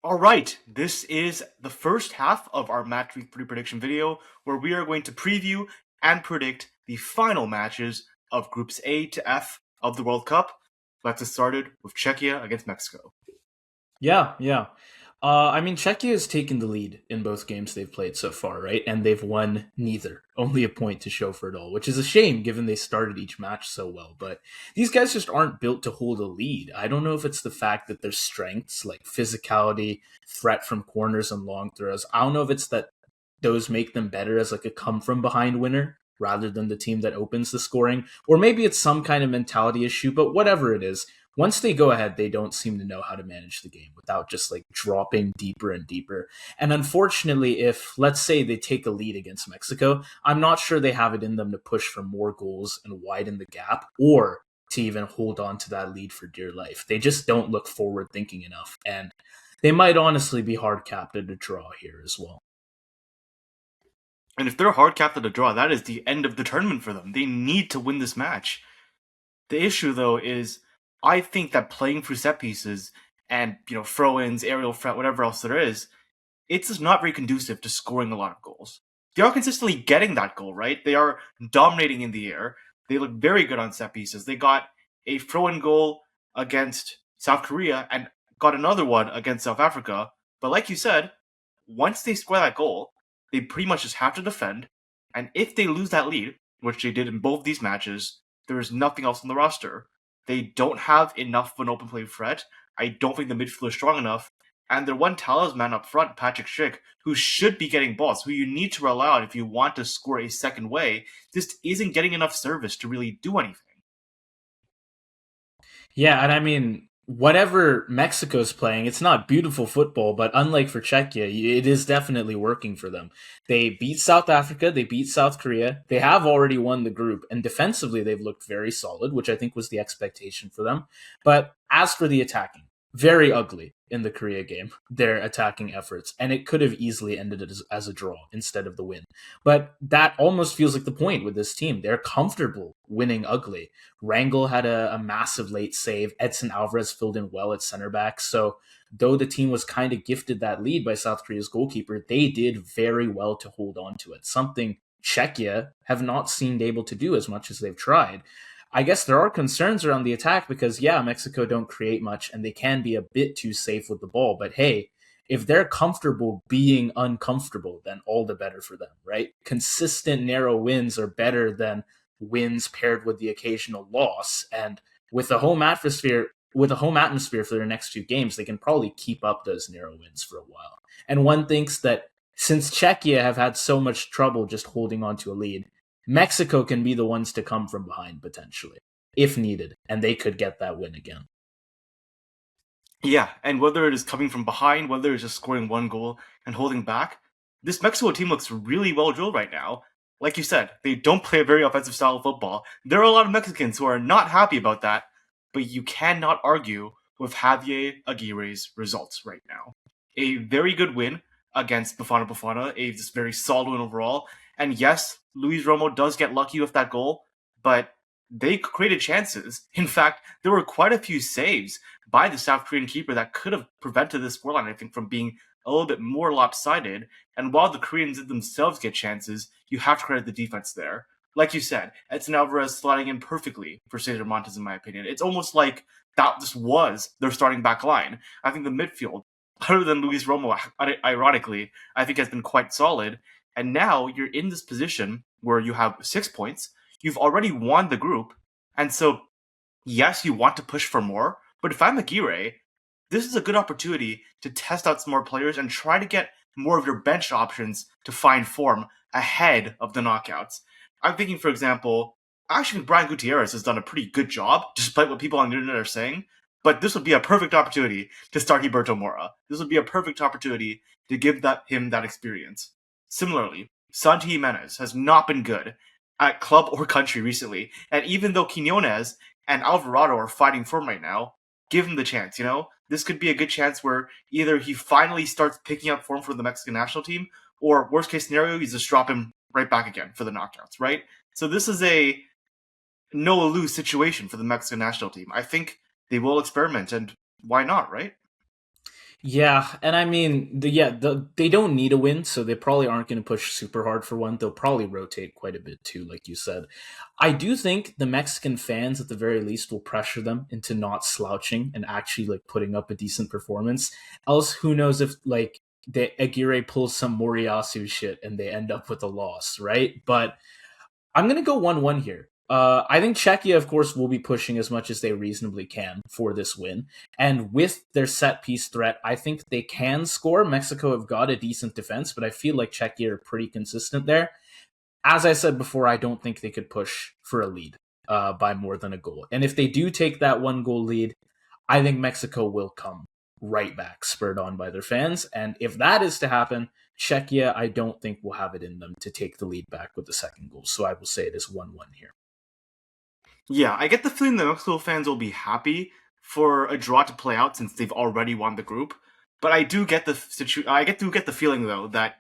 All right, this is the first half of our match week 3 prediction video where we are going to preview and predict the final matches of groups A to F of the World Cup. Let's get started with Czechia against Mexico. Yeah. Czechia has taken the lead in both games they've played so far, right? And they've won neither. Only a point to show for it all, which is a shame given they started each match so well. But these guys just aren't built to hold a lead. I don't know if it's the fact that their strengths, like physicality, threat from corners and long throws, I don't know if it's that those make them better as like a come from behind winner rather than the team that opens the scoring. Or maybe it's some kind of mentality issue, but whatever it is, once they go ahead, they don't seem to know how to manage the game without just like dropping deeper and deeper. And unfortunately, if let's say they take a lead against Mexico, I'm not sure they have it in them to push for more goals and widen the gap or to even hold on to that lead for dear life. They just don't look forward thinking enough. And they might honestly be hard capped at a draw here as well. And if they're hard capped at a draw, that is the end of the tournament for them. They need to win this match. The issue, though, is I think that playing through set pieces and throw-ins, aerial threat, whatever else there is, it's just not very conducive to scoring a lot of goals. They are consistently getting that goal, right? They are dominating in the air. They look very good on set pieces. They got a throw-in goal against South Korea and got another one against South Africa. But like you said, once they score that goal, they pretty much just have to defend. And if they lose that lead, which they did in both these matches, there is nothing else on the roster. They don't have enough of an open play threat. I don't think the midfield is strong enough. And their one talisman up front, Patrick Schick, who should be getting balls, who you need to rely on if you want to score a second way, just isn't getting enough service to really do anything. Yeah, and whatever Mexico's playing, it's not beautiful football, but unlike for Czechia, it is definitely working for them. They beat South Africa, they beat South Korea, they have already won the group, and defensively they've looked very solid, which I think was the expectation for them. But as for the attacking, very ugly in the Korea game, their attacking efforts, and it could have easily ended it as a draw instead of the win. But that almost feels like the point with this team. They're comfortable winning ugly. Rangel had a massive late save. Edson Alvarez filled in well at center back. So though the team was kind of gifted that lead by South Korea's goalkeeper, they did very well to hold on to it. Something Czechia have not seemed able to do as much as they've tried. I guess there are concerns around the attack because, yeah, Mexico don't create much and they can be a bit too safe with the ball. But hey, if they're comfortable being uncomfortable, then all the better for them, right? Consistent narrow wins are better than wins paired with the occasional loss. And with a home atmosphere, for their next two games, they can probably keep up those narrow wins for a while. And one thinks that since Czechia have had so much trouble just holding on to a lead, Mexico can be the ones to come from behind potentially, if needed, and they could get that win again. Yeah, and whether it is coming from behind, whether it's just scoring one goal and holding back, this Mexico team looks really well drilled right now. Like you said, they don't play a very offensive style of football. There are a lot of Mexicans who are not happy about that, but you cannot argue with Javier Aguirre's results right now. A very good win against Bafana, a just very solid win overall. And yes, Luis Romo does get lucky with that goal, but they created chances. In fact, there were quite a few saves by the South Korean keeper that could have prevented this scoreline, I think, from being a little bit more lopsided. And while the Koreans did themselves get chances, you have to credit the defense there. Like you said, Edson Alvarez sliding in perfectly for Cesar Montes, in my opinion. It's almost like that just was their starting back line. I think the midfield, other than Luis Romo, ironically, I think has been quite solid. And now you're in this position where you have 6 points. You've already won the group. And so, yes, you want to push for more. But if I'm Aguirre, this is a good opportunity to test out some more players and try to get more of your bench options to find form ahead of the knockouts. I'm thinking, for example, I actually think Brian Gutierrez has done a pretty good job, despite what people on the internet are saying. But this would be a perfect opportunity to start Huberto Mora. This would be a perfect opportunity to give him that experience. Similarly, Santi Jimenez has not been good at club or country recently. And even though Quinones and Alvarado are fighting for him right now, give him the chance, This could be a good chance where either he finally starts picking up form for the Mexican national team, or worst case scenario, you just drop him right back again for the knockouts, right? So this is a no-lose situation for the Mexican national team. I think they will experiment, and why not, right? Yeah, and I mean, they don't need a win, so they probably aren't going to push super hard for one. They'll probably rotate quite a bit too, like you said. I do think the Mexican fans, at the very least, will pressure them into not slouching and actually like putting up a decent performance. Else, who knows if like the Aguirre pulls some Moriyasu shit and they end up with a loss, right? But I'm going to go 1-1 here. I think Czechia, of course, will be pushing as much as they reasonably can for this win. And with their set piece threat, I think they can score. Mexico have got a decent defense, but I feel like Czechia are pretty consistent there. As I said before, I don't think they could push for a lead by more than a goal. And if they do take that 1-goal lead, I think Mexico will come right back, spurred on by their fans. And if that is to happen, Czechia, I don't think will have it in them to take the lead back with the second goal. So I will say it is 1-1 here. Yeah, I get the feeling that Mexico fans will be happy for a draw to play out since they've already won the group. But I do get the feeling though that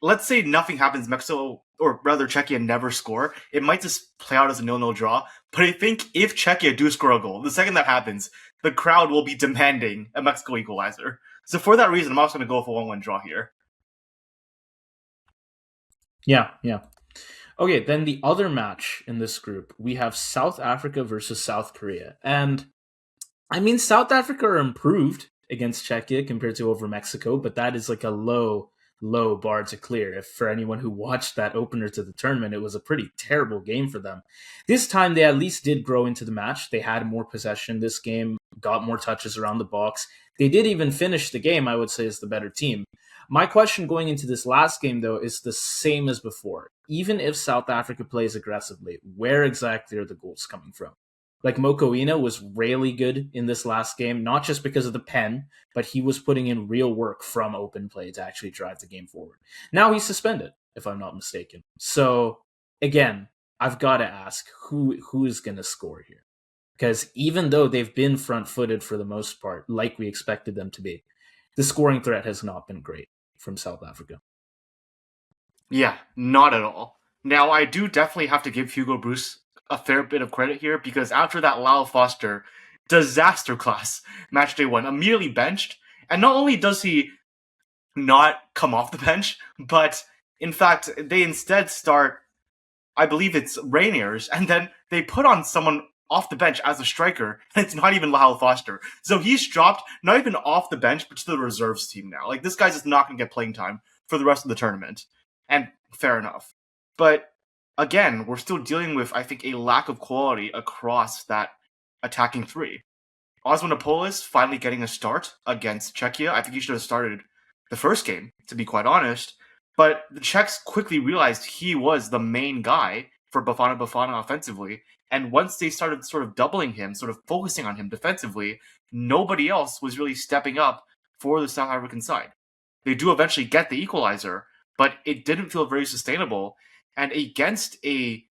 let's say nothing happens, Mexico or rather Czechia never score, it might just play out as a 0-0 draw. But I think if Czechia do score a goal, the second that happens, the crowd will be demanding a Mexico equalizer. So for that reason, I'm also going to go for a 1-1 draw here. Yeah, yeah. Okay, then the other match in this group, we have South Africa versus South Korea. And I mean, South Africa are improved against Czechia compared to over Mexico, but that is like a low bar to clear. If for anyone who watched that opener to the tournament, it was a pretty terrible game for them. This time, they at least did grow into the match. They had more possession this game, got more touches around the box. They did even finish the game, I would say, as the better team. My question going into this last game, though, is the same as before. Even if South Africa plays aggressively, where exactly are the goals coming from? Like Mokoena was really good in this last game, not just because of the pen, but he was putting in real work from open play to actually drive the game forward. Now he's suspended, if I'm not mistaken. So again, I've got to ask who is going to score here? Because even though they've been front-footed for the most part, like we expected them to be, the scoring threat has not been great from South Africa. Yeah, not at all. Now, I do definitely have to give Hugo Bruce a fair bit of credit here because after that Lyle Foster disaster class match day one, immediately benched, and not only does he not come off the bench, but in fact, they instead start, I believe it's Rainiers, and then they put on someone off the bench as a striker, and it's not even Lyle Foster. So he's dropped, not even off the bench, but to the reserves team now. Like, this guy's just not going to get playing time for the rest of the tournament. And fair enough. But again, we're still dealing with, I think, a lack of quality across that attacking three. Osmanapolis finally getting a start against Czechia. I think he should have started the first game, to be quite honest. But the Czechs quickly realized he was the main guy for Bafana Bafana offensively. And once they started sort of doubling him, sort of focusing on him defensively, nobody else was really stepping up for the South African side. They do eventually get the equalizer, but it didn't feel very sustainable. And against a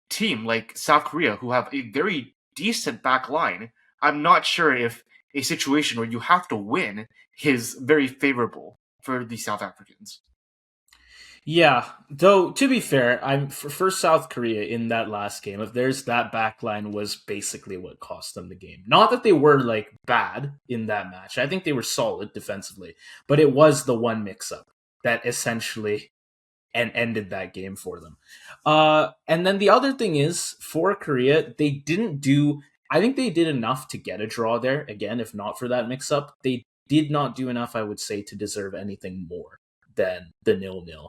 team like South Korea, who have a very decent back line, I'm not sure if a situation where you have to win is very favorable for the South Africans. Yeah, though to be fair, I'm for South Korea in that last game. If there's that backline was basically what cost them the game. Not that they were like bad in that match. I think they were solid defensively, but it was the one mix-up that essentially and ended that game for them. And then the other thing is for Korea, they didn't do. I think they did enough to get a draw there. Again, if not for that mix-up, they did not do enough. I would say to deserve anything more than the 0-0.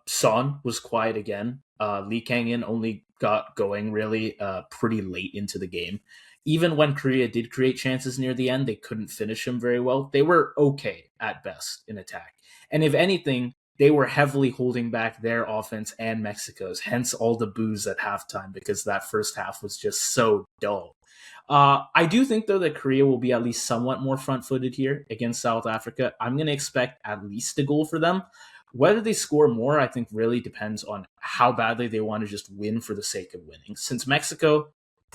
Son was quiet again. Lee Kang-in only got going really pretty late into the game. Even when Korea did create chances near the end, they couldn't finish him very well. They were okay at best in attack. And if anything, they were heavily holding back their offense and Mexico's, hence all the boos at halftime because that first half was just so dull. I do think, though, that Korea will be at least somewhat more front footed here against South Africa. I'm going to expect at least a goal for them. Whether they score more, I think, really depends on how badly they want to just win for the sake of winning. Since Mexico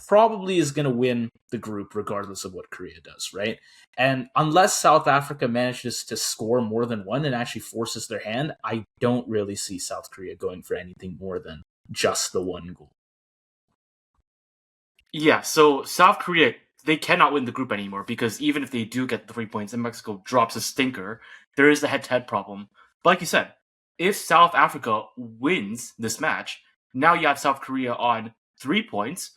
probably is going to win the group regardless of what Korea does, right? And unless South Africa manages to score more than one and actually forces their hand, I don't really see South Korea going for anything more than just the one goal. Yeah, so South Korea they cannot win the group anymore because even if they do get the 3 points and Mexico drops a stinker, there is the head-to-head problem. But like you said, if South Africa wins this match, now you have South Korea on 3 points.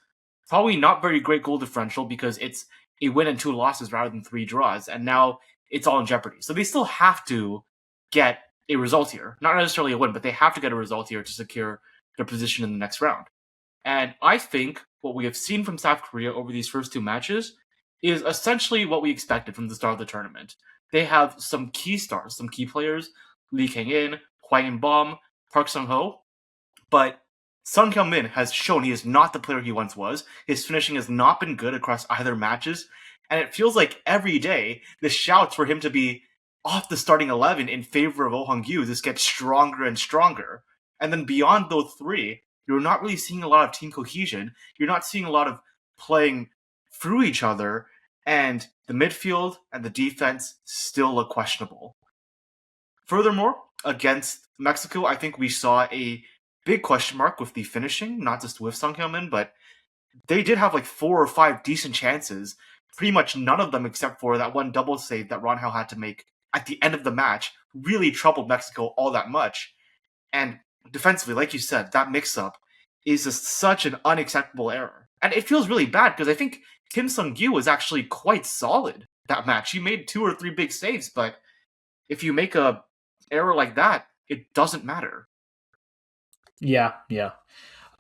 Probably not very great goal differential because it's a win and 2 losses rather than 3 draws, and now it's all in jeopardy. So they still have to get a result here. Not necessarily a win, but they have to get a result here to secure their position in the next round. And I think what we have seen from South Korea over these first 2 matches is essentially what we expected from the start of the tournament. They have some key stars, some key players, Lee Kang-in, Hwang In-bom, Park Sung-ho, but Son Heung-min has shown he is not the player he once was. His finishing has not been good across either matches, and it feels like every day the shouts for him to be off the starting 11 in favor of Oh Hong-gyu just get stronger and stronger. And then beyond those 3, you're not really seeing a lot of team cohesion. You're not seeing a lot of playing through each other, and the midfield and the defense still look questionable. Furthermore, against Mexico, I think we saw a big question mark with the finishing, not just with Son Heung-min, but they did have like 4 or 5 decent chances. Pretty much none of them, except for that one double save that Ron Hao had to make at the end of the match, really troubled Mexico all that much. And defensively, like you said, that mix-up is just such an unacceptable error. And it feels really bad because I think Kim Sung-gyu was actually quite solid that match. He made 2 or 3 big saves, but if you make a error like that, it doesn't matter. Yeah.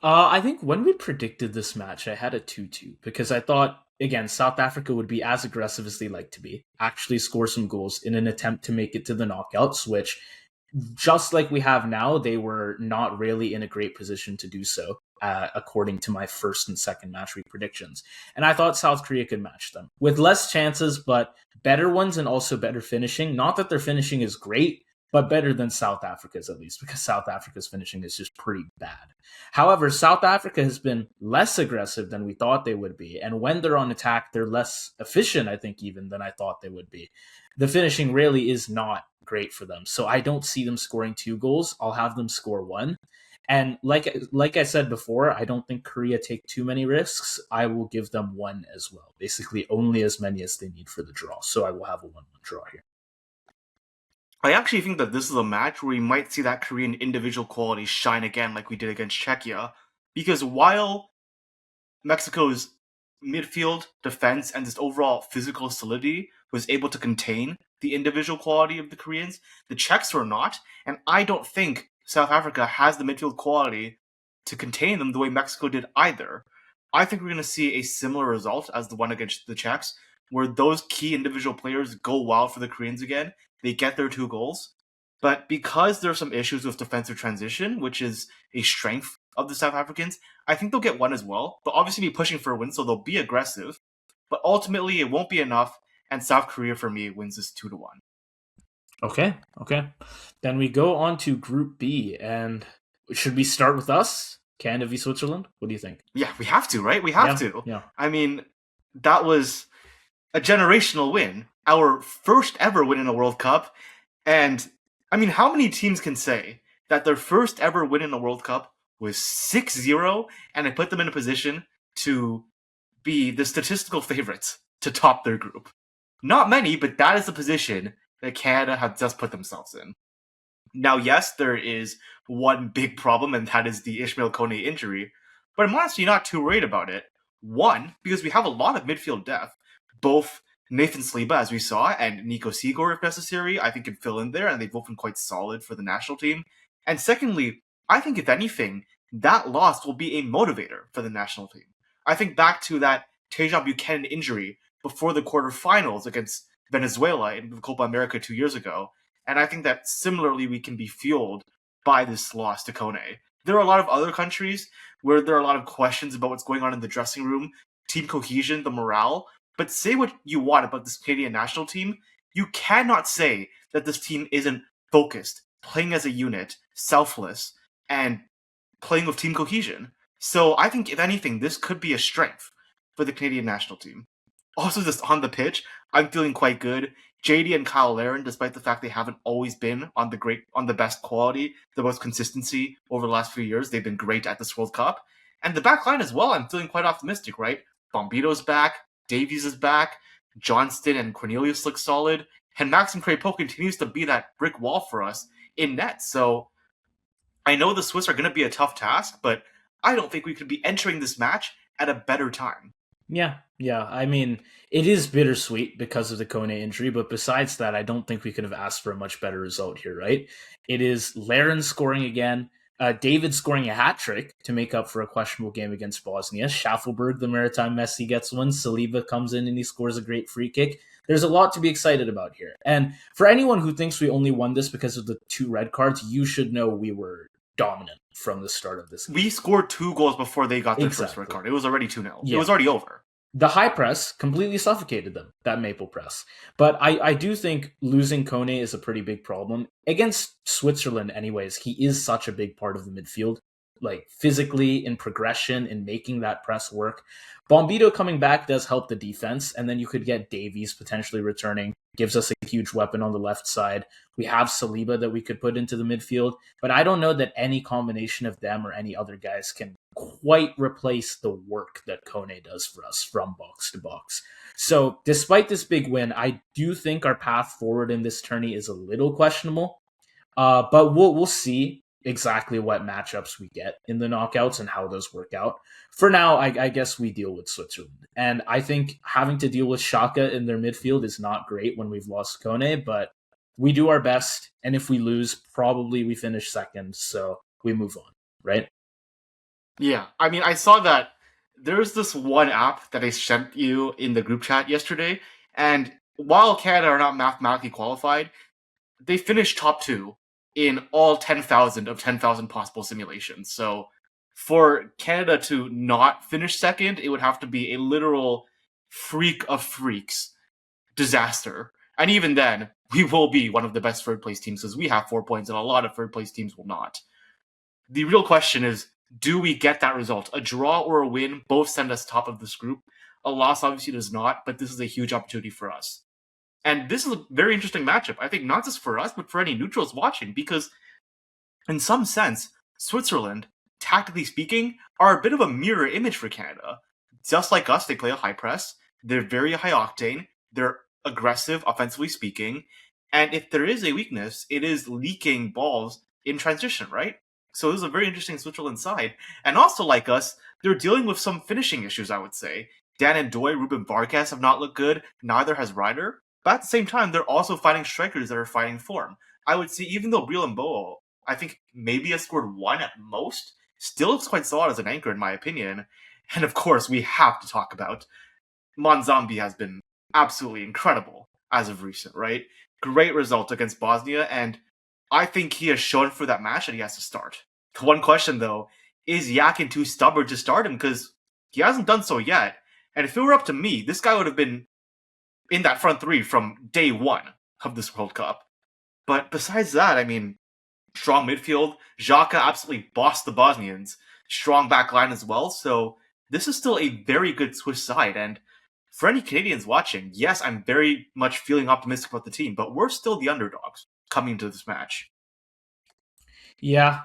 I think when we predicted this match, I had a 2-2 because I thought, again, South Africa would be as aggressive as they like to be, actually score some goals in an attempt to make it to the knockouts, which, just like we have now, they were not really in a great position to do so, according to my first and second match week predictions. And I thought South Korea could match them with less chances, but better ones and also better finishing. Not that their finishing is great, but better than South Africa's at least, because South Africa's finishing is just pretty bad. However, South Africa has been less aggressive than we thought they would be. And when they're on attack, they're less efficient, I think, even than I thought they would be. The finishing really is not great for them. So I don't see them scoring 2 goals. I'll have them score 1. And like I said before, I don't think Korea take too many risks. I will give them 1 as well. Basically, only as many as they need for the draw. So I will have a 1-1 draw here. I actually think that this is a match where we might see that Korean individual quality shine again like we did against Czechia. Because while Mexico's midfield, defense, and just overall physical solidity was able to contain the individual quality of the Koreans, the Czechs were not, and I don't think South Africa has the midfield quality to contain them the way Mexico did either. I think we're going to see a similar result as the one against the Czechs, where those key individual players go wild for the Koreans again. They get their 2 goals. But because there are some issues with defensive transition, which is a strength of the South Africans, I think they'll get 1 as well. They'll obviously be pushing for a win, so they'll be aggressive. But ultimately, it won't be enough, and South Korea, for me, wins this 2-1. Okay. Then we go on to Group B, and should we start with us? Canada v Switzerland? What do you think? Yeah, we have to, right? We have to. Yeah. I mean, that was a generational win. Our first ever win in a World Cup. And, I mean, how many teams can say that their first ever win in a World Cup was 6-0, and it put them in a position to be the statistical favorites to top their group? Not many, but that is the position that Canada have just put themselves in. Now, yes, there is one big problem, and that is the Ishmael Kone injury, but I'm honestly not too worried about it. 1, because we have a lot of midfield depth. Both Nathan Saliba, as we saw, and Nico Sigor, if necessary, I think can fill in there, and they've both been quite solid for the national team. And secondly, I think if anything, that loss will be a motivator for the national team. I think back to that Tejan Buchanan injury before the quarterfinals against Venezuela in the Copa America 2 years ago, and I think that similarly we can be fueled by this loss to Kone. There are a lot of other countries where there are a lot of questions about what's going on in the dressing room, team cohesion, the morale, but say what you want about this Canadian national team, you cannot say that this team isn't focused, playing as a unit, selfless, and playing with team cohesion. So I think, if anything, this could be a strength for the Canadian national team. Also, just on the pitch, I'm feeling quite good. JD and Kyle Larin, despite the fact they haven't always been on the best quality, the most consistency over the last few years, they've been great at this World Cup. And the back line as well, I'm feeling quite optimistic, right? Bombito's back, Davies is back. Johnston and Cornelius look solid. And Maxim Crepeau continues to be that brick wall for us in net. So I know the Swiss are going to be a tough task, but I don't think we could be entering this match at a better time. Yeah. I mean, it is bittersweet because of the Kone injury, but besides that, I don't think we could have asked for a much better result here, right? It is Laren scoring again, David scoring a hat trick to make up for a questionable game against Bosnia. Schaffelberg, the Maritime Messi, gets one. Saliba comes in and he scores a great free kick. There's a lot to be excited about here. And for anyone who thinks we only won this because of the 2 red cards, you should know we were dominant from the start of this game. We scored 2 goals before they got their first red card. It was already 2-0. Yeah. It was already over. The high press completely suffocated them, that Maple press. But I do think losing Kone is a pretty big problem. Against Switzerland, anyways, he is such a big part of the midfield. Like, physically, in progression, in making that press work. Bombito coming back does help the defense, and then you could get Davies potentially returning. Gives us a huge weapon on the left side. We have Saliba that we could put into the midfield, but I don't know that any combination of them or any other guys can quite replace the work that Kone does for us from box to box. So despite this big win, I do think our path forward in this tourney is a little questionable, but we'll see exactly what matchups we get in the knockouts and how those work out. For now, I guess we deal with Switzerland. And I think having to deal with Xhaka in their midfield is not great when we've lost Kone, but we do our best. And if we lose, probably we finish second. So we move on, right? Yeah. I mean, I saw that there's this one app that I sent you in the group chat yesterday. And while Canada are not mathematically qualified, they finished top 2 in all 10,000 of 10,000 possible simulations. So for Canada to not finish second, it would have to be a literal freak of freaks disaster. And even then, we will be one of the best third place teams because we have 4 points and a lot of third place teams will not. The real question is, do we get that result? A draw or a win both send us top of this group. A loss obviously does not, but this is a huge opportunity for us. And this is a very interesting matchup, I think, not just for us, but for any neutrals watching, because in some sense, Switzerland, tactically speaking, are a bit of a mirror image for Canada. Just like us, they play a high press, they're very high octane, they're aggressive, offensively speaking, and if there is a weakness, it is leaking balls in transition, right? So this is a very interesting Switzerland side. And also, like us, they're dealing with some finishing issues, I would say. Dan Ndoye, Ruben Vargas have not looked good, neither has Ryder. But at the same time, they're also fighting strikers that are fighting form. I would say even though Breel Mbowo, I think maybe has scored 1 at most, still looks quite solid as an anchor in my opinion. And of course, we have to talk about Monzambi has been absolutely incredible as of recent, right? Great result against Bosnia, and I think he has shown for that match that he has to start. The one question, though, is Yakin too stubborn to start him? Because he hasn't done so yet. And if it were up to me, this guy would have been in that front 3 from day 1 of this World Cup. But besides that, I mean, strong midfield. Xhaka absolutely bossed the Bosnians. Strong back line as well. So this is still a very good Swiss side. And for any Canadians watching, yes, I'm very much feeling optimistic about the team, but we're still the underdogs coming into this match. Yeah.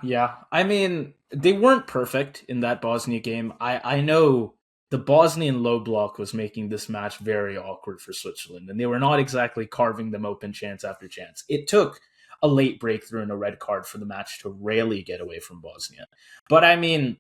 I mean, they weren't perfect in that Bosnia game. I know the Bosnian low block was making this match very awkward for Switzerland, and they were not exactly carving them open chance after chance. It took a late breakthrough and a red card for the match to really get away from Bosnia. But I mean,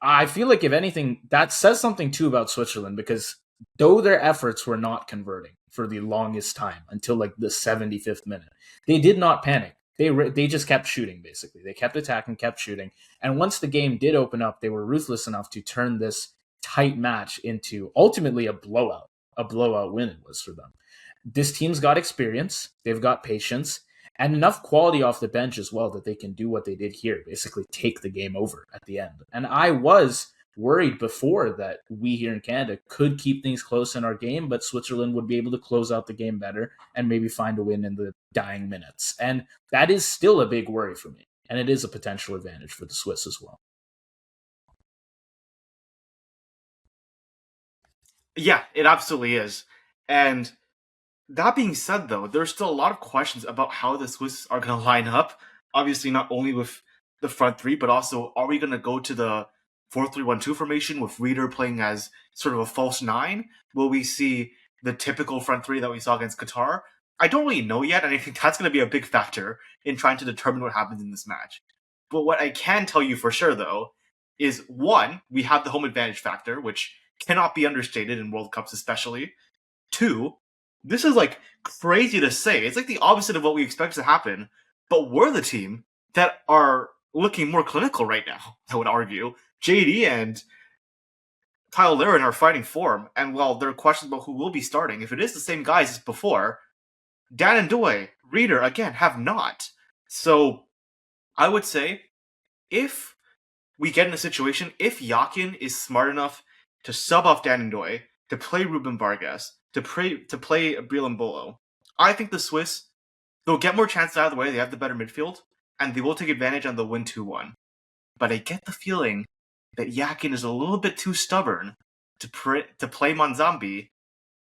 I feel like if anything, that says something too about Switzerland, because though their efforts were not converting for the longest time until like the 75th minute, they did not panic. They just kept shooting, basically. They kept attacking, kept shooting. And once the game did open up, they were ruthless enough to turn this tight match into ultimately a blowout win it was for them. This team's got experience, they've got patience, and enough quality off the bench as well that they can do what they did here, basically take the game over at the end. And I was worried before that we here in Canada could keep things close in our game, but Switzerland would be able to close out the game better and maybe find a win in the dying minutes. And that is still a big worry for me. And it is a potential advantage for the Swiss as well. Yeah, it absolutely is. And that being said, though, there's still a lot of questions about how the Swiss are going to line up. Obviously, not only with the front 3, but also, are we going to go to the 4-3-1-2 formation with Reader playing as sort of a false 9? Will we see the typical front three that we saw against Qatar? I don't really know yet, and I think that's going to be a big factor in trying to determine what happens in this match. But what I can tell you for sure, though, is one, we have the home advantage factor, which cannot be understated in World Cups especially. Two, this is like crazy to say. It's like the opposite of what we expect to happen, but we're the team that are looking more clinical right now, I would argue. JD and Kyle Laren are fighting form, and while there are questions about who will be starting, if it is the same guys as before, Dan and Doi, Reader, again, have not. So I would say if we get in a situation, if Yakin is smart enough to sub off Dan and Doi, to play Ruben Vargas, to play Bolo, I think the Swiss, they'll get more chances out of the way, they have the better midfield, and they will take advantage and they'll win 2-1. But I get the feeling that Yakin is a little bit too stubborn to play Monzambi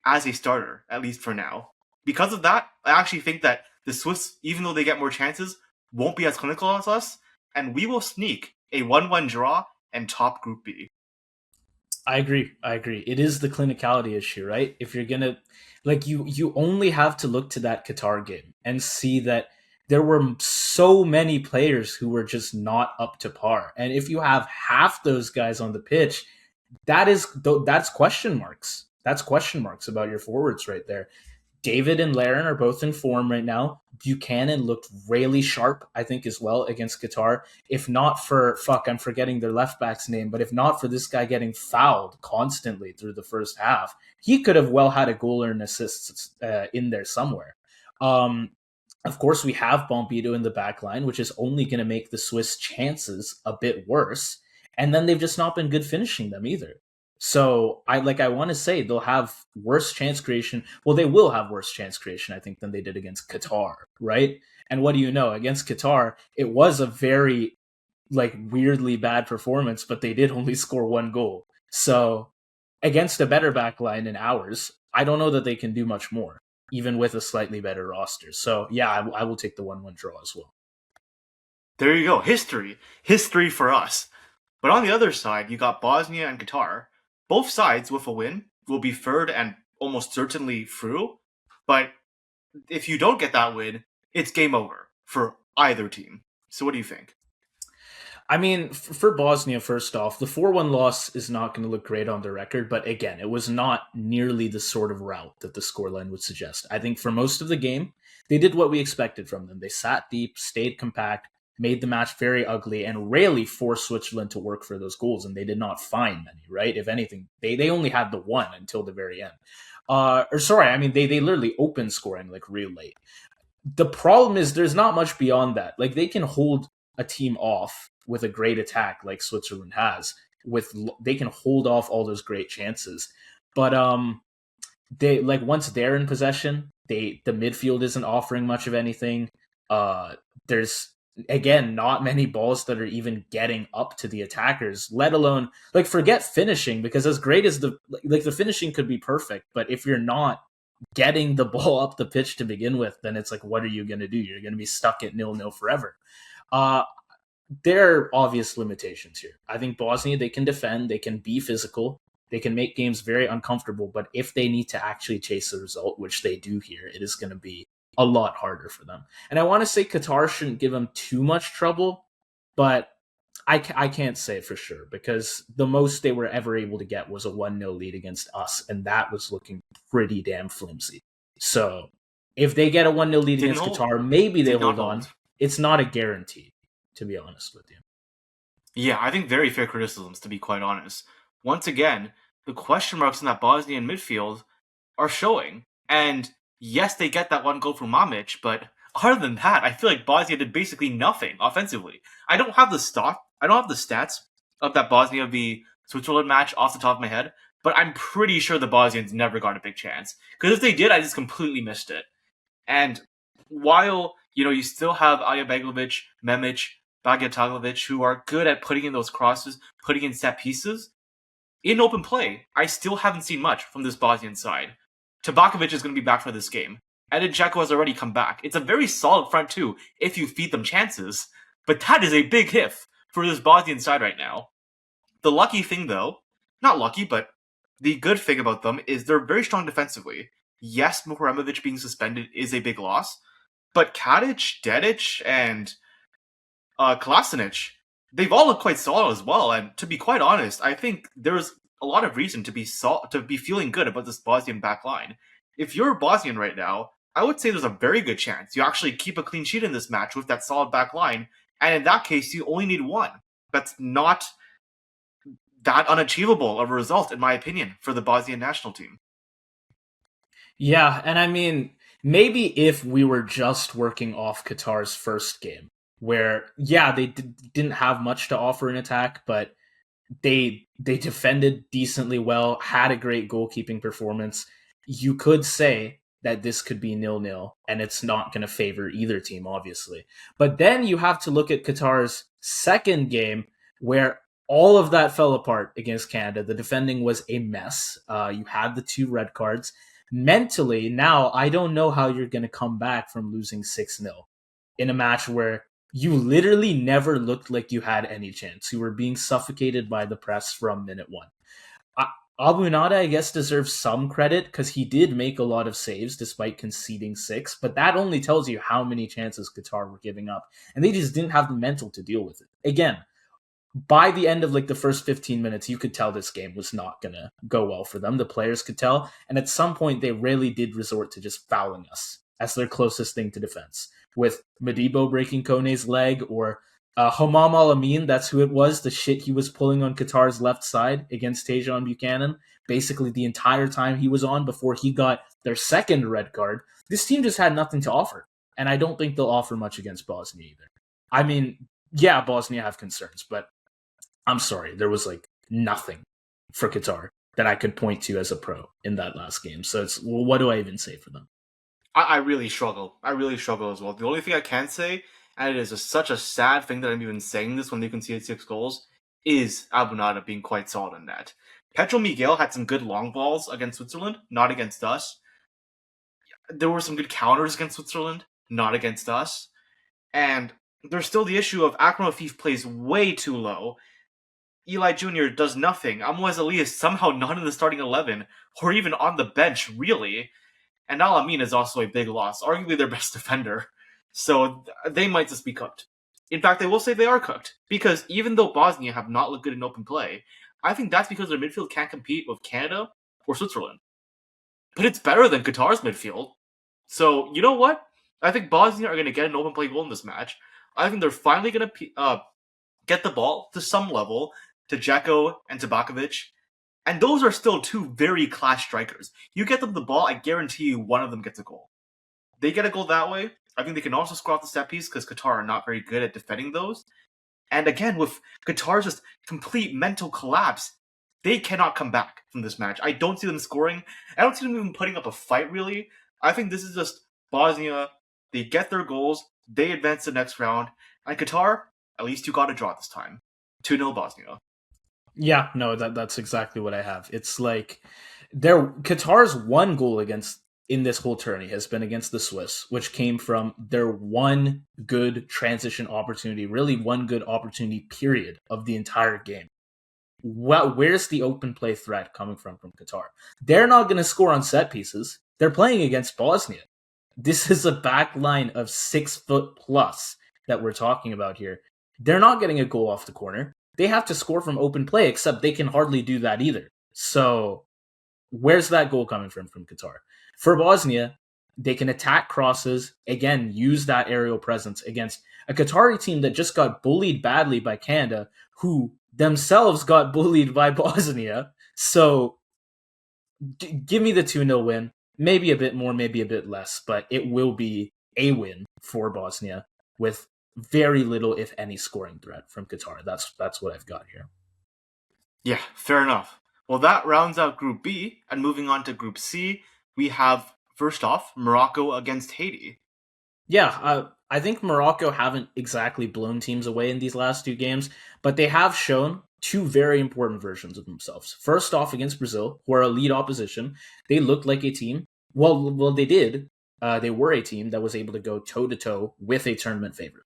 as a starter, at least for now. Because of that, I actually think that the Swiss, even though they get more chances, won't be as clinical as us, and we will sneak a 1-1 draw and top Group B. I agree. It is the clinicality issue, right? If you're gonna, like, you only have to look to that Qatar game and see that there were so many players who were just not up to par. And if you have half those guys on the pitch, that's question marks. That's question marks about your forwards right there. David and Laren are both in form right now. Buchanan looked really sharp, I think, as well against Qatar. If not for, I'm forgetting their left back's name, but if not for this guy getting fouled constantly through the first half, he could have well had a goal or an assist in there somewhere. Of course, we have Bombido in the back line, which is only going to make the Swiss chances a bit worse. And then they've just not been good finishing them either. So I want to say they'll have worse chance creation. Well, they will have worse chance creation, I think, than they did against Qatar, right? And what do you know? Against Qatar, it was a very weirdly bad performance, but they did only score one goal. So against a better back line in ours, I don't know that they can do much more, even with a slightly better roster. So yeah, I will take the 1-1 draw as well. There you go. History for us. But on the other side, you got Bosnia and Qatar. Both sides, with a win, will be third and almost certainly through. But if you don't get that win, it's game over for either team. So what do you think? I mean, for Bosnia, first off, the 4-1 loss is not going to look great on the record. But again, it was not nearly the sort of rout that the scoreline would suggest. I think for most of the game, they did what we expected from them. They sat deep, stayed compact, made the match very ugly, and rarely forced Switzerland to work for those goals, and they did not find many, right? If anything, they only had the one until the very end. They literally opened scoring real late. The problem is there's not much beyond that. They can hold a team off with a great attack like Switzerland has. They can hold off all those great chances. But they once they're in possession, the midfield isn't offering much of anything. There's again not many balls that are even getting up to the attackers, let alone forget finishing, because as great as the finishing could be perfect, but if you're not getting the ball up the pitch to begin with, then it's what are you going to do? You're going to be stuck at 0-0 forever. There are obvious limitations here. I think Bosnia, they can defend, they can be physical, they can make games very uncomfortable, but if they need to actually chase a result, which they do here, it is going to be a lot harder for them. And I want to say Qatar shouldn't give them too much trouble, but I can't say for sure, because the most they were ever able to get was a 1-0 lead against us, and that was looking pretty damn flimsy. So if they get a 1-0 lead against Qatar, maybe they hold on. It's not a guarantee, to be honest with you. Yeah, I think very fair criticisms, to be quite honest. Once again, the question marks in that Bosnian midfield are showing. And yes, they get that one goal from Mamic, but other than that, I feel like Bosnia did basically nothing offensively. I don't have the stats of that Bosnia v Switzerland match off the top of my head, but I'm pretty sure the Bosnians never got a big chance. Because if they did, I just completely missed it. And while, you still have Aljabegovic, Memic, Bagjataglovic, who are good at putting in those crosses, putting in set pieces, in open play, I still haven't seen much from this Bosnian side. Tabakovic is going to be back for this game. Edin Dzeko has already come back. It's a very solid front two if you feed them chances, but that is a big if for this Bosnian side right now. The lucky thing, though, not lucky, but the good thing about them is they're very strong defensively. Yes, Muharemovic being suspended is a big loss, but Kadic, Dedic, and Kolasinac, they've all looked quite solid as well. And to be quite honest, I think there's a lot of reason to be feeling good about this Bosnian back line. If you're Bosnian right now, I would say there's a very good chance you actually keep a clean sheet in this match with that solid back line. And in that case, you only need one. That's not that unachievable of a result, in my opinion, for the Bosnian national team. Yeah, and I mean, maybe if we were just working off Qatar's first game, where yeah, they didn't have much to offer in attack, but they defended decently well, had a great goalkeeping performance. You could say that this could be 0-0, and it's not going to favor either team, obviously. But then you have to look at Qatar's second game, where all of that fell apart against Canada. The defending was a mess. You had the 2 red cards. Mentally, now I don't know how you're going to come back from losing 6-0 in a match where you literally never looked like you had any chance. You were being suffocated by the press from minute 1. Abunada, I guess, deserves some credit because he did make a lot of saves despite conceding 6, but that only tells you how many chances Qatar were giving up, and they just didn't have the mental to deal with it. Again, by the end of like the first 15 minutes, you could tell this game was not going to go well for them. The players could tell, and at some point they really did resort to just fouling us as their closest thing to defense, with Madibo breaking Kone's leg, or Homam Al-Amin, that's who it was, the shit he was pulling on Qatar's left side against Tejan Buchanan, basically the entire time he was on before he got their second red card. This team just had nothing to offer, and I don't think they'll offer much against Bosnia either. I mean, yeah, Bosnia have concerns, but I'm sorry, there was like nothing for Qatar that I could point to as a pro in that last game. So it's, well, what do I even say for them? I really struggle. I really struggle as well. The only thing I can say, and it is such a sad thing that I'm even saying this when they conceded 6 goals, is Abunada being quite solid in that. Petro Miguel had some good long balls against Switzerland, not against us. There were some good counters against Switzerland, not against us. And there's still the issue of Akram Afif plays way too low. Eli Jr. does nothing. Amouez Ali is somehow not in the starting 11, or even on the bench, really. And Al-Amin is also a big loss, arguably their best defender. So they might just be cooked. In fact, I will say they are cooked, because even though Bosnia have not looked good in open play, I think that's because their midfield can't compete with Canada or Switzerland. But it's better than Qatar's midfield. So, you know what? I think Bosnia are going to get an open play goal in this match. I think they're finally going to get the ball to some level to Dzeko and Tabakovic. And those are still 2 very class strikers. You get them the ball, I guarantee you one of them gets a goal. They get a goal that way. I think they can also score off the set piece because Qatar are not very good at defending those. And again, with Qatar's just complete mental collapse, they cannot come back from this match. I don't see them scoring. I don't see them even putting up a fight, really. I think this is just Bosnia. They get their goals. They advance to the next round. And Qatar, at least you got a draw this time. 2-0 Bosnia. Yeah, no, that's exactly what I have. It's like Qatar's one goal against in this whole tourney has been against the Swiss, which came from their one good transition opportunity, really one good opportunity period of the entire game. Well, where's the open play threat coming from Qatar? They're not going to score on set pieces. They're playing against Bosnia. This is a back line of 6 foot plus that we're talking about here. They're not getting a goal off the corner. They have to score from open play, except they can hardly do that either. So where's that goal coming from Qatar? For Bosnia, they can attack crosses, again, use that aerial presence against a Qatari team that just got bullied badly by Canada, who themselves got bullied by Bosnia. So give me the 2-0 win. Maybe a bit more, maybe a bit less, but it will be a win for Bosnia with very little, if any, scoring threat from Qatar. That's what I've got here. Yeah, fair enough. Well, that rounds out Group B, and moving on to Group C, we have, first off, Morocco against Haiti. Yeah, I think Morocco haven't exactly blown teams away in these last 2 games, but they have shown 2 very important versions of themselves. First off, against Brazil, who are elite opposition, they looked like a team. Well, they did. They were a team that was able to go toe-to-toe with a tournament favorite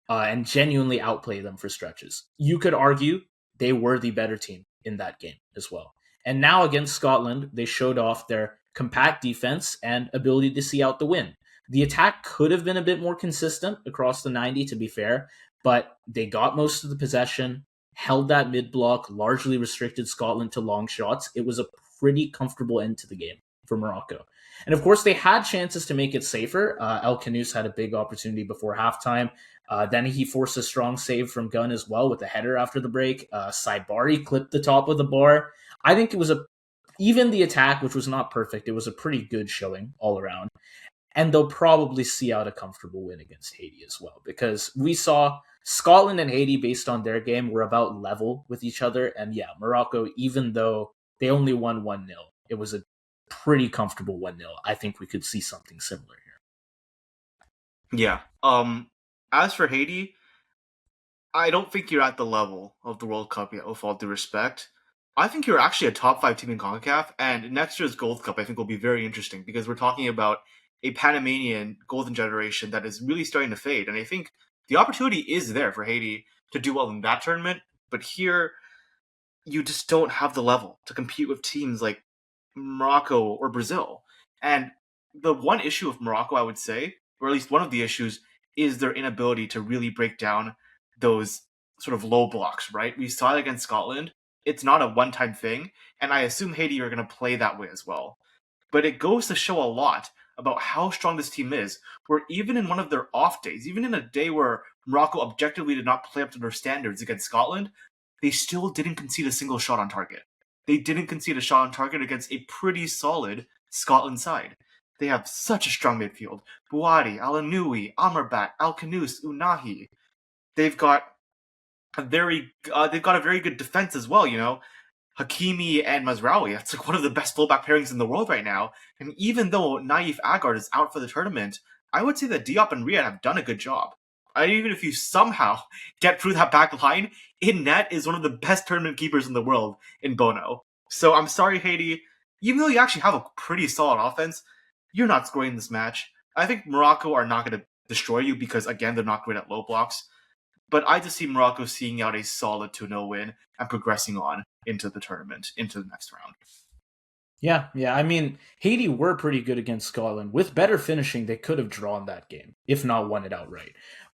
and genuinely outplay them for stretches. You could argue they were the better team in that game as well. And now against Scotland, they showed off their compact defense and ability to see out the win. The attack could have been a bit more consistent across the 90, to be fair, but they got most of the possession, held that mid block, largely restricted Scotland to long shots. It was a pretty comfortable end to the game for Morocco. And of course, they had chances to make it safer. El Khanous had a big opportunity before halftime. Then he forced a strong save from Gunn as well with a header after the break. Saibari clipped the top of the bar. I think it was even the attack, which was not perfect, it was a pretty good showing all around. And they'll probably see out a comfortable win against Haiti as well, because we saw Scotland and Haiti, based on their game, were about level with each other. And yeah, Morocco, even though they only won 1-0, it was a pretty comfortable 1-0. I think we could see something similar here. Yeah. As for Haiti, I don't think you're at the level of the World Cup yet, with all due respect. I think you're actually a top 5 team in CONCACAF, and next year's Gold Cup I think will be very interesting, because we're talking about a Panamanian golden generation that is really starting to fade. And I think the opportunity is there for Haiti to do well in that tournament, but here you just don't have the level to compete with teams like Morocco or Brazil. And the one issue of Morocco, I would say, or at least one of the issues, is their inability to really break down those sort of low blocks, right? We saw it against Scotland. It's not a one-time thing, and I assume Haiti are going to play that way as well. But it goes to show a lot about how strong this team is, where even in one of their off days, even in a day where Morocco objectively did not play up to their standards against Scotland, they still didn't concede a single shot on target. They didn't concede a shot on target against a pretty solid Scotland side. They have such a strong midfield. Bouhaddi, Al-Anoui, Amrabat, Al-Khanous, Unahi. They've got a very good defense as well, you know. Hakimi and Mazraoui, that's like one of the best fullback pairings in the world right now. And even though Naif Agard is out for the tournament, I would say that Diop and Riyad have done a good job. Even if you somehow get through that back line, in net is one of the best tournament keepers in the world in Bono. So I'm sorry, Haiti. Even though you actually have a pretty solid offense, you're not scoring this match. I think Morocco are not going to destroy you because, again, they're not great at low blocks. But I just see Morocco seeing out a solid 2-0 win and progressing on into the tournament, into the next round. Yeah. I mean, Haiti were pretty good against Scotland. With better finishing, they could have drawn that game, if not won it outright.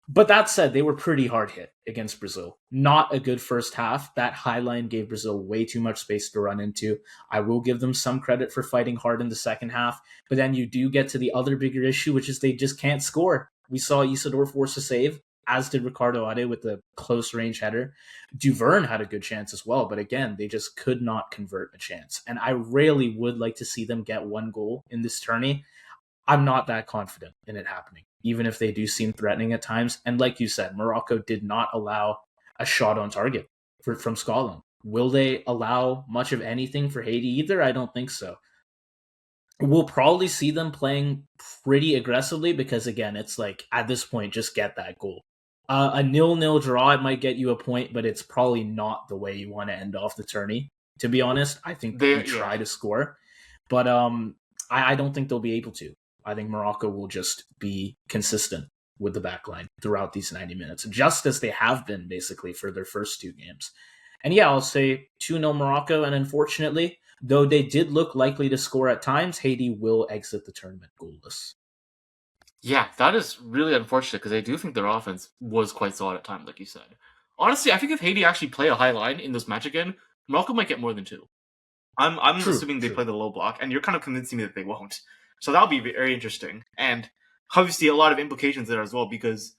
But that said, they were pretty hard hit against Brazil. Not a good first half. That high line gave Brazil way too much space to run into. I will give them some credit for fighting hard in the second half. But then you do get to the other bigger issue, which is they just can't score. We saw Isidore force a save, as did Ricardo Ade with the close range header. Duverne had a good chance as well, but again, they just could not convert a chance. And I really would like to see them get one goal in this tourney. I'm not that confident in it happening, even if they do seem threatening at times. And like you said, Morocco did not allow a shot on target from Scotland. Will they allow much of anything for Haiti either? I don't think so. We'll probably see them playing pretty aggressively because, again, it's like, at this point, just get that goal. A 0-0 draw, it might get you a point, but it's probably not the way you want to end off the tourney. To be honest, I think they try to score, but I don't think they'll be able to. I think Morocco will just be consistent with the backline throughout these 90 minutes, just as they have been basically for their first 2 games. And yeah, I'll say 2-0 Morocco, and unfortunately, though they did look likely to score at times, Haiti will exit the tournament goalless. Yeah, that is really unfortunate because I do think their offense was quite solid at times, like you said. Honestly, I think if Haiti actually play a high line in this match again, Morocco might get more than 2. I'm assuming they play the low block, and you're kind of convincing me that they won't. So that'll be very interesting. And obviously a lot of implications there as well, because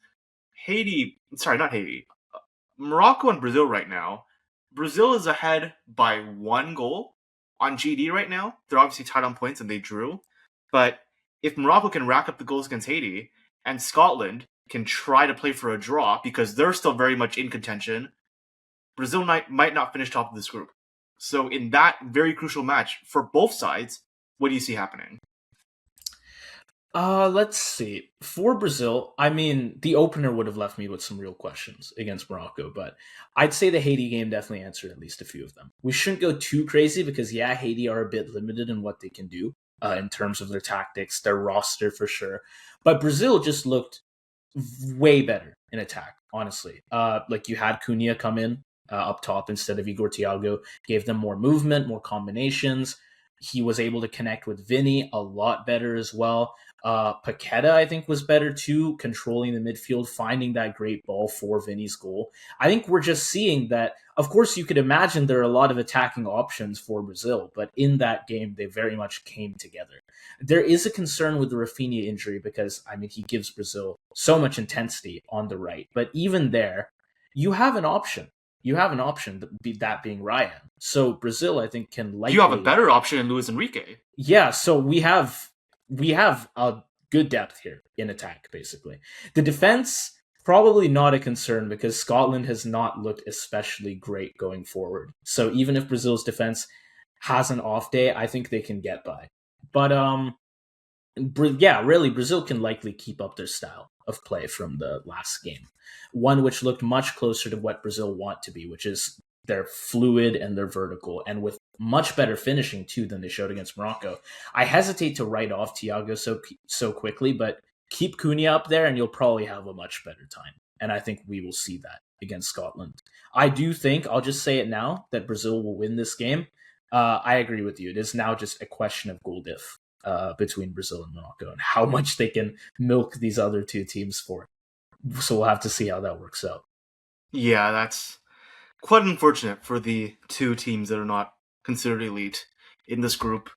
Morocco and Brazil right now, Brazil is ahead by 1 goal on GD right now. They're obviously tied on points and they drew. But if Morocco can rack up the goals against Haiti, and Scotland can try to play for a draw because they're still very much in contention, Brazil might not finish top of this group. So in that very crucial match for both sides, what do you see happening? Let's see. For Brazil, I mean, the opener would have left me with some real questions against Morocco, but I'd say the Haiti game definitely answered at least a few of them. We shouldn't go too crazy because, yeah, Haiti are a bit limited in what they can do in terms of their tactics, their roster for sure. But Brazil just looked way better in attack, honestly. Like you had Cunha come in up top instead of Igor Thiago, gave them more movement, more combinations. He was able to connect with Vinny a lot better as well. Paqueta, I think, was better too, controlling the midfield, finding that great ball for Vinny's goal. I think we're just seeing that. Of course, you could imagine there are a lot of attacking options for Brazil, but in that game, they very much came together. There is a concern with the Rafinha injury because, I mean, he gives Brazil so much intensity on the right. But even there, you have an option. You have an option, that being Ryan. So Brazil, I think, can likely. You have a better option in Luis Enrique. Yeah, so we have a good depth here in attack, basically. The defense, probably not a concern because Scotland has not looked especially great going forward. So even if Brazil's defense has an off day, I think they can get by. But yeah, really, Brazil can likely keep up their style of play from the last game. One which looked much closer to what Brazil want to be, which is they're fluid and they're vertical and with much better finishing too than they showed against Morocco. I hesitate to write off Thiago so quickly, but keep Cunha up there and you'll probably have a much better time. And I think we will see that against Scotland. I do think, I'll just say it now, that Brazil will win this game. I agree with you. It is now just a question of goal diff between Brazil and Morocco and how much they can milk these other two teams for. So we'll have to see how that works out. Yeah, that's quite unfortunate for the two teams that are not considered elite in this group.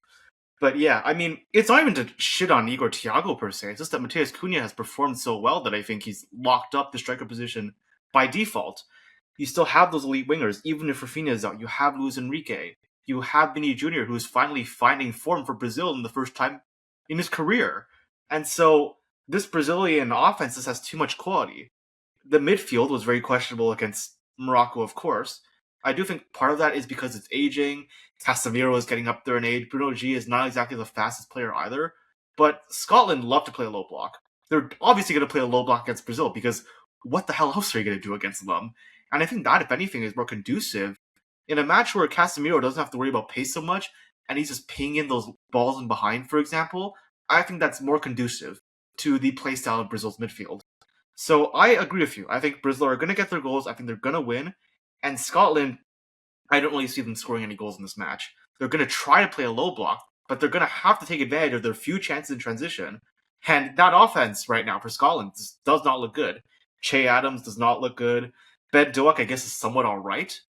But yeah, I mean, it's not even to shit on Igor Thiago per se. It's just that Mateus Cunha has performed so well that I think he's locked up the striker position by default. You still have those elite wingers, even if Rafinha is out. You have Luis Enrique. You have Vini Jr., who's finally finding form for Brazil in the first time in his career. And so this Brazilian offense just has too much quality. The midfield was very questionable against Morocco, of course. I do think part of that is because it's aging. Casemiro is getting up there in age. Bruno G is not exactly the fastest player either. But Scotland love to play a low block. They're obviously going to play a low block against Brazil because what the hell else are you going to do against them? And I think that, if anything, is more conducive in a match where Casemiro doesn't have to worry about pace so much and he's just pinging those balls in behind, for example. I think that's more conducive to the playstyle of Brazil's midfield. So I agree with you. I think Brazil are going to get their goals. I think they're going to win. And Scotland, I don't really see them scoring any goals in this match. They're going to try to play a low block, but they're going to have to take advantage of their few chances in transition. And that offense right now for Scotland does not look good. Che Adams does not look good. Ben Doak, I guess, is somewhat all right.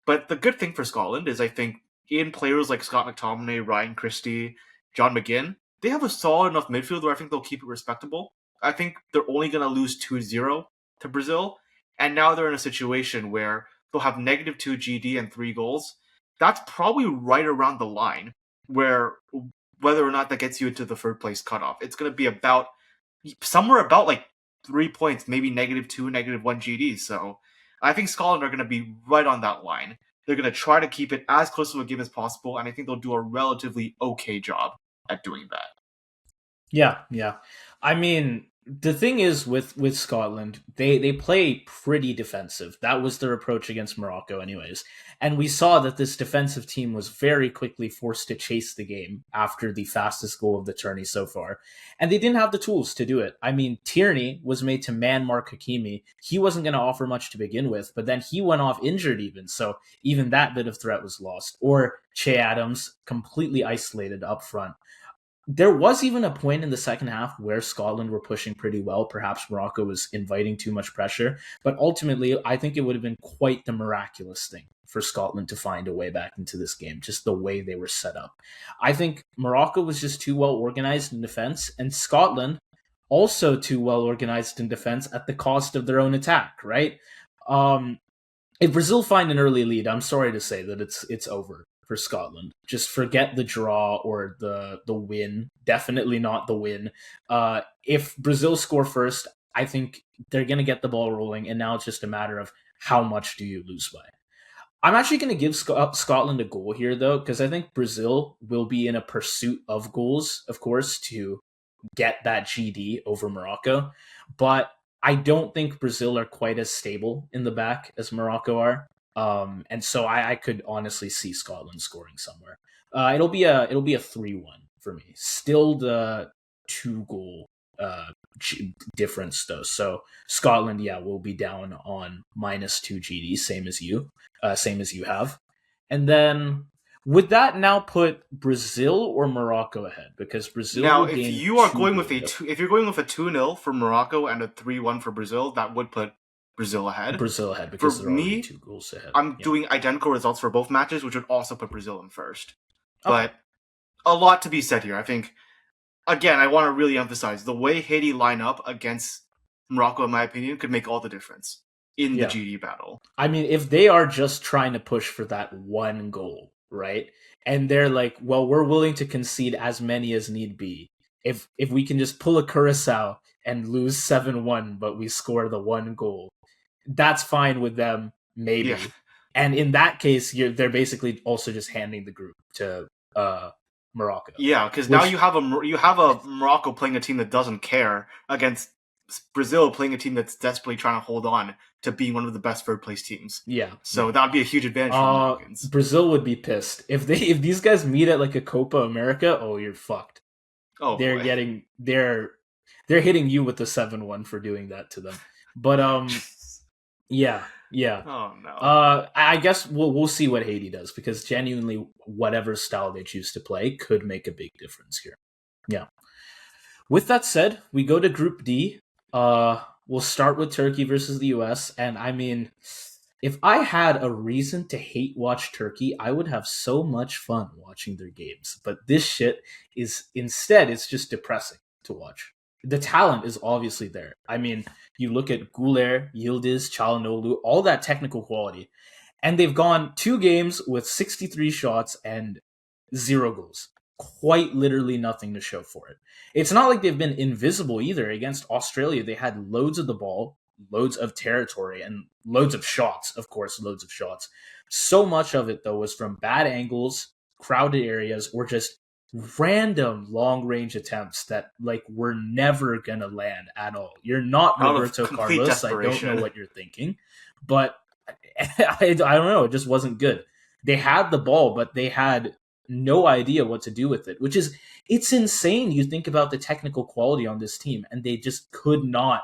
But the good thing for Scotland is I think in players like Scott McTominay, Ryan Christie, John McGinn, they have a solid enough midfield where I think they'll keep it respectable. I think they're only going to lose 2-0 to Brazil. And now they're in a situation where they'll have -2 GD and 3 goals. That's probably right around the line where whether or not that gets you into the third place cutoff. It's going to be about somewhere about like 3 points, maybe -2, -1 GD. So I think Scotland are going to be right on that line. They're going to try to keep it as close to a game as possible, and I think they'll do a relatively okay job at doing that. Yeah. I mean, the thing is with Scotland, they play pretty defensive. That was their approach against Morocco, anyways. And we saw that this defensive team was very quickly forced to chase the game after the fastest goal of the tourney so far. And they didn't have the tools to do it. I mean, Tierney was made to man Mark Hakimi. He wasn't going to offer much to begin with, but then he went off injured even. So even that bit of threat was lost. Or Che Adams completely isolated up front. There was even a point in the second half where Scotland were pushing pretty well. Perhaps Morocco was inviting too much pressure. But ultimately, I think it would have been quite the miraculous thing for Scotland to find a way back into this game, just the way they were set up. I think Morocco was just too well organized in defense, and Scotland also too well organized in defense at the cost of their own attack, right? If Brazil find an early lead, I'm sorry to say that it's over for Scotland. Just forget the draw or the win. Definitely not the win. If Brazil score first, I think they're going to get the ball rolling, and now it's just a matter of how much do you lose by. I'm actually going to give Scotland a goal here, though, because I think Brazil will be in a pursuit of goals, of course, to get that GD over Morocco. But I don't think Brazil are quite as stable in the back as Morocco are. And so I could honestly see Scotland scoring somewhere. It'll be a 3-1 for me. Still the 2-goal difference though. So Scotland, yeah, will be down on -2 GD, same as you have. And then would that now put Brazil or Morocco ahead? Because Brazil Now, will if gain you are two going with goals. if you're going with a 2-0 for Morocco and a 3-1 for Brazil, that would put Brazil ahead. Brazil ahead For because they're already me, 2 goals ahead. I'm Yeah. doing identical results for both matches, which would also put Brazil in first. Okay. But a lot to be said here. I think, again, I want to really emphasize the way Haiti line up against Morocco, in my opinion, could make all the difference in the Yeah. GD battle. I mean, if they are just trying to push for that one goal, right? And they're like, well, we're willing to concede as many as need be. If we can just pull a Curacao and lose 7-1, but we score the one goal, that's fine with them, Yeah, maybe. And in that case, they're basically also just handing the group to Morocco, yeah, because now which, you have a Morocco playing a team that doesn't care against Brazil playing a team that's desperately trying to hold on to being one of the best third place teams. yeah, So yeah. that'd be a huge advantage for Moroccans. Brazil would be pissed if these guys meet at like a Copa America. Oh, you're fucked. Oh They're boy. getting they're hitting you with the 7-1 for doing that to them. But yeah, yeah. Oh no. I guess we'll see what Haiti does because genuinely, whatever style they choose to play could make a big difference here. Yeah. With that said, we go to Group D. We'll start with Turkey versus the US, and I mean, if I had a reason to hate watch Turkey, I would have so much fun watching their games. But this shit is instead, it's just depressing to watch. The talent is obviously there. I mean, you look at Guler, Yildiz, Çalhanoğlu, all that technical quality, and they've gone 2 games with 63 shots and 0 goals. Quite literally nothing to show for it. It's not like they've been invisible either. Against Australia, they had loads of the ball, loads of territory, and loads of shots, of course, loads of shots. So much of it, though, was from bad angles, crowded areas, or just random long range attempts that like were never gonna land at all. You're not Out of Roberto complete Carlos. I don't know desperation. what you're thinking, but I don't know. It just wasn't good. They had the ball, but they had no idea what to do with it, which is it's insane. You think about the technical quality on this team, and they just could not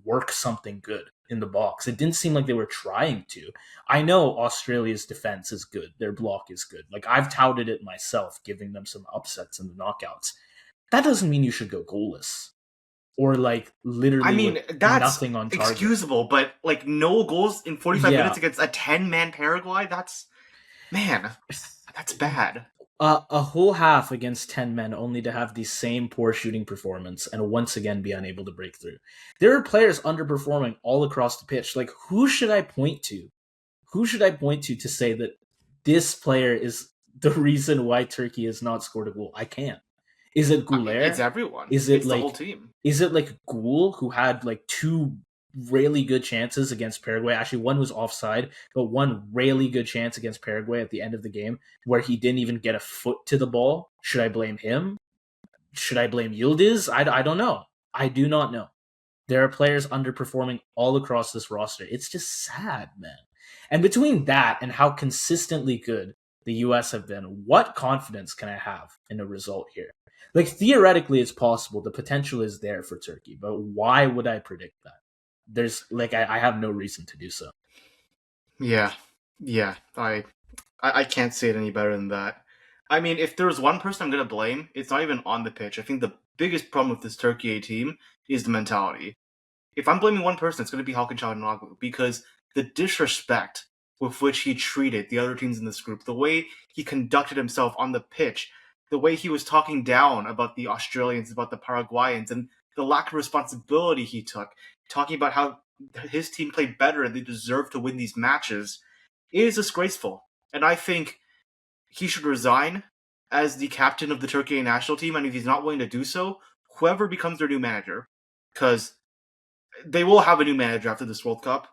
work something good in the box. It didn't seem like they were trying to. I know Australia's defense is good. Their block is good. Like I've touted it myself, giving them some upsets in the knockouts. That doesn't mean you should go goalless or like I literally with mean, that's nothing on target. excusable, but like no goals in 45 Yeah. minutes against a 10-man Paraguay, that's bad. A whole half against 10 men only to have the same poor shooting performance and once again be unable to break through. There are players underperforming all across the pitch. Like, who should I point to? Who should I point to say that this player is the reason why Turkey has not scored a goal? I can't. Is it I mean, it's Guler? everyone. Is it It's the whole like team. is it like Ghoul who had like 2 really good chances against Paraguay? Actually, one was offside, but one really good chance against Paraguay at the end of the game where he didn't even get a foot to the ball. Should I blame him? Should I blame Yildiz? I don't know. I do not know. There are players underperforming all across this roster. It's just sad, man. And between that and how consistently good the US have been, what confidence can I have in a result here? Like, theoretically, it's possible. The potential is there for Turkey, but why would I predict that? There's, like, I have no reason to do so. Yeah. Yeah. I can't say it any better than that. I mean, if there's one person I'm going to blame, it's not even on the pitch. I think the biggest problem with this Turkey team is the mentality. If I'm blaming one person, it's going to be Hakan Çalhanoğlu because the disrespect with which he treated the other teams in this group, the way he conducted himself on the pitch, the way he was talking down about the Australians, about the Paraguayans, and the lack of responsibility he took, talking about how his team played better and they deserve to win these matches, is disgraceful. And I think he should resign as the captain of the Turkey national team, and if he's not willing to do so, whoever becomes their new manager, because they will have a new manager after this World Cup,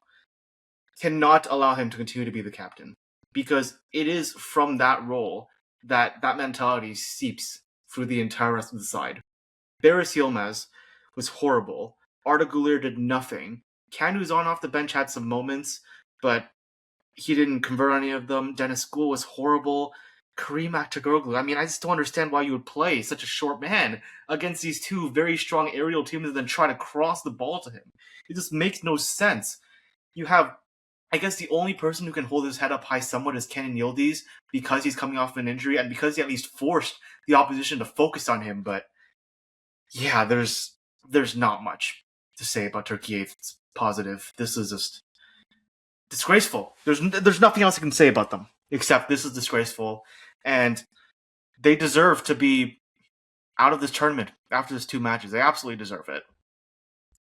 cannot allow him to continue to be the captain. Because it is from that role that mentality seeps through the entire rest of the side. Barris Yilmaz was horrible. Arda Güler did nothing. Canuzon off the bench had some moments, but he didn't convert any of them. Dennis School was horrible. Kareem Aktoglu. I mean, I just don't understand why you would play such a short man against these two very strong aerial teams and then try to cross the ball to him. It just makes no sense. You have, I guess, the only person who can hold his head up high somewhat is Kenan Yildiz because he's coming off an injury and because he at least forced the opposition to focus on him. But yeah, there's not much to say about Turkey 8's positive. This is just disgraceful. There's nothing else I can say about them except this is disgraceful, and they deserve to be out of this tournament after these two matches. They absolutely deserve it.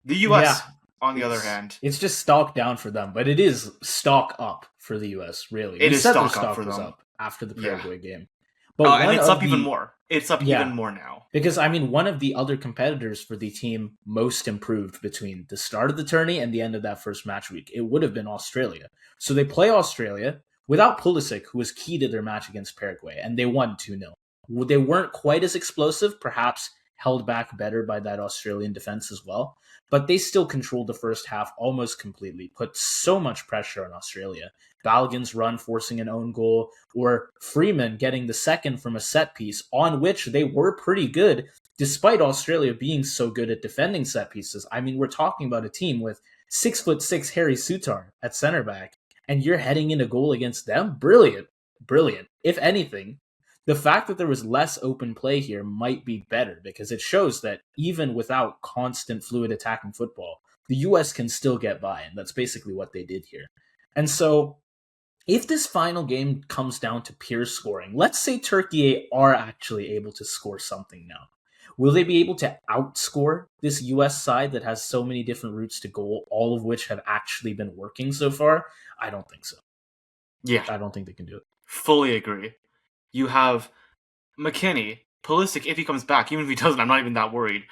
The U.S., on the other hand, it's just stock down for them, but it is stock up for the U.S. Really, it is said stock their up for was them up after the Paraguay game, but and it's up even more. It's up Yeah. even more now. Because, I mean, one of the other competitors for the team most improved between the start of the tourney and the end of that first match week, it would have been Australia. So they play Australia without Pulisic, who was key to their match against Paraguay, and they won 2-0. They weren't quite as explosive, perhaps held back better by that Australian defense as well, but they still controlled the first half almost completely, put so much pressure on Australia. Balogun's run forcing an own goal, or Freeman getting the second from a set piece, on which they were pretty good, despite Australia being so good at defending set pieces. I mean, we're talking about a team with 6'6" Harry Sutar at center back, and you're heading in a goal against them? Brilliant. Brilliant. If anything, the fact that there was less open play here might be better because it shows that even without constant fluid attacking football, the US can still get by, and that's basically what they did here. And so if this final game comes down to pure scoring, let's say Turkey are actually able to score something now. Will they be able to outscore this US side that has so many different routes to goal, all of which have actually been working so far? I don't think so. Yeah. I don't think they can do it. Fully agree. You have McKinney, Pulisic, if he comes back, even if he doesn't, I'm not even that worried.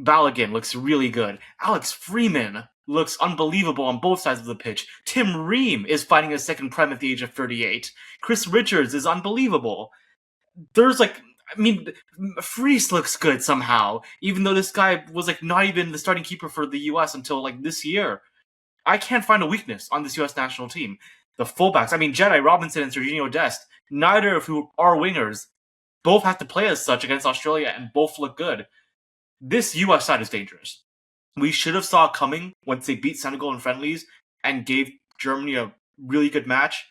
Balogun looks really good. Alex Freeman looks unbelievable on both sides of the pitch. Tim Ream is finding his second prime at the age of 38. Chris Richards is unbelievable. There's Freese looks good somehow, even though this guy was not even the starting keeper for the US until this year. I can't find a weakness on this US national team. The fullbacks, Jedi Robinson and Serginho Dest, neither of who are wingers, both have to play as such against Australia and both look good. This US side is dangerous. We should have saw it coming once they beat Senegal in friendlies and gave Germany a really good match,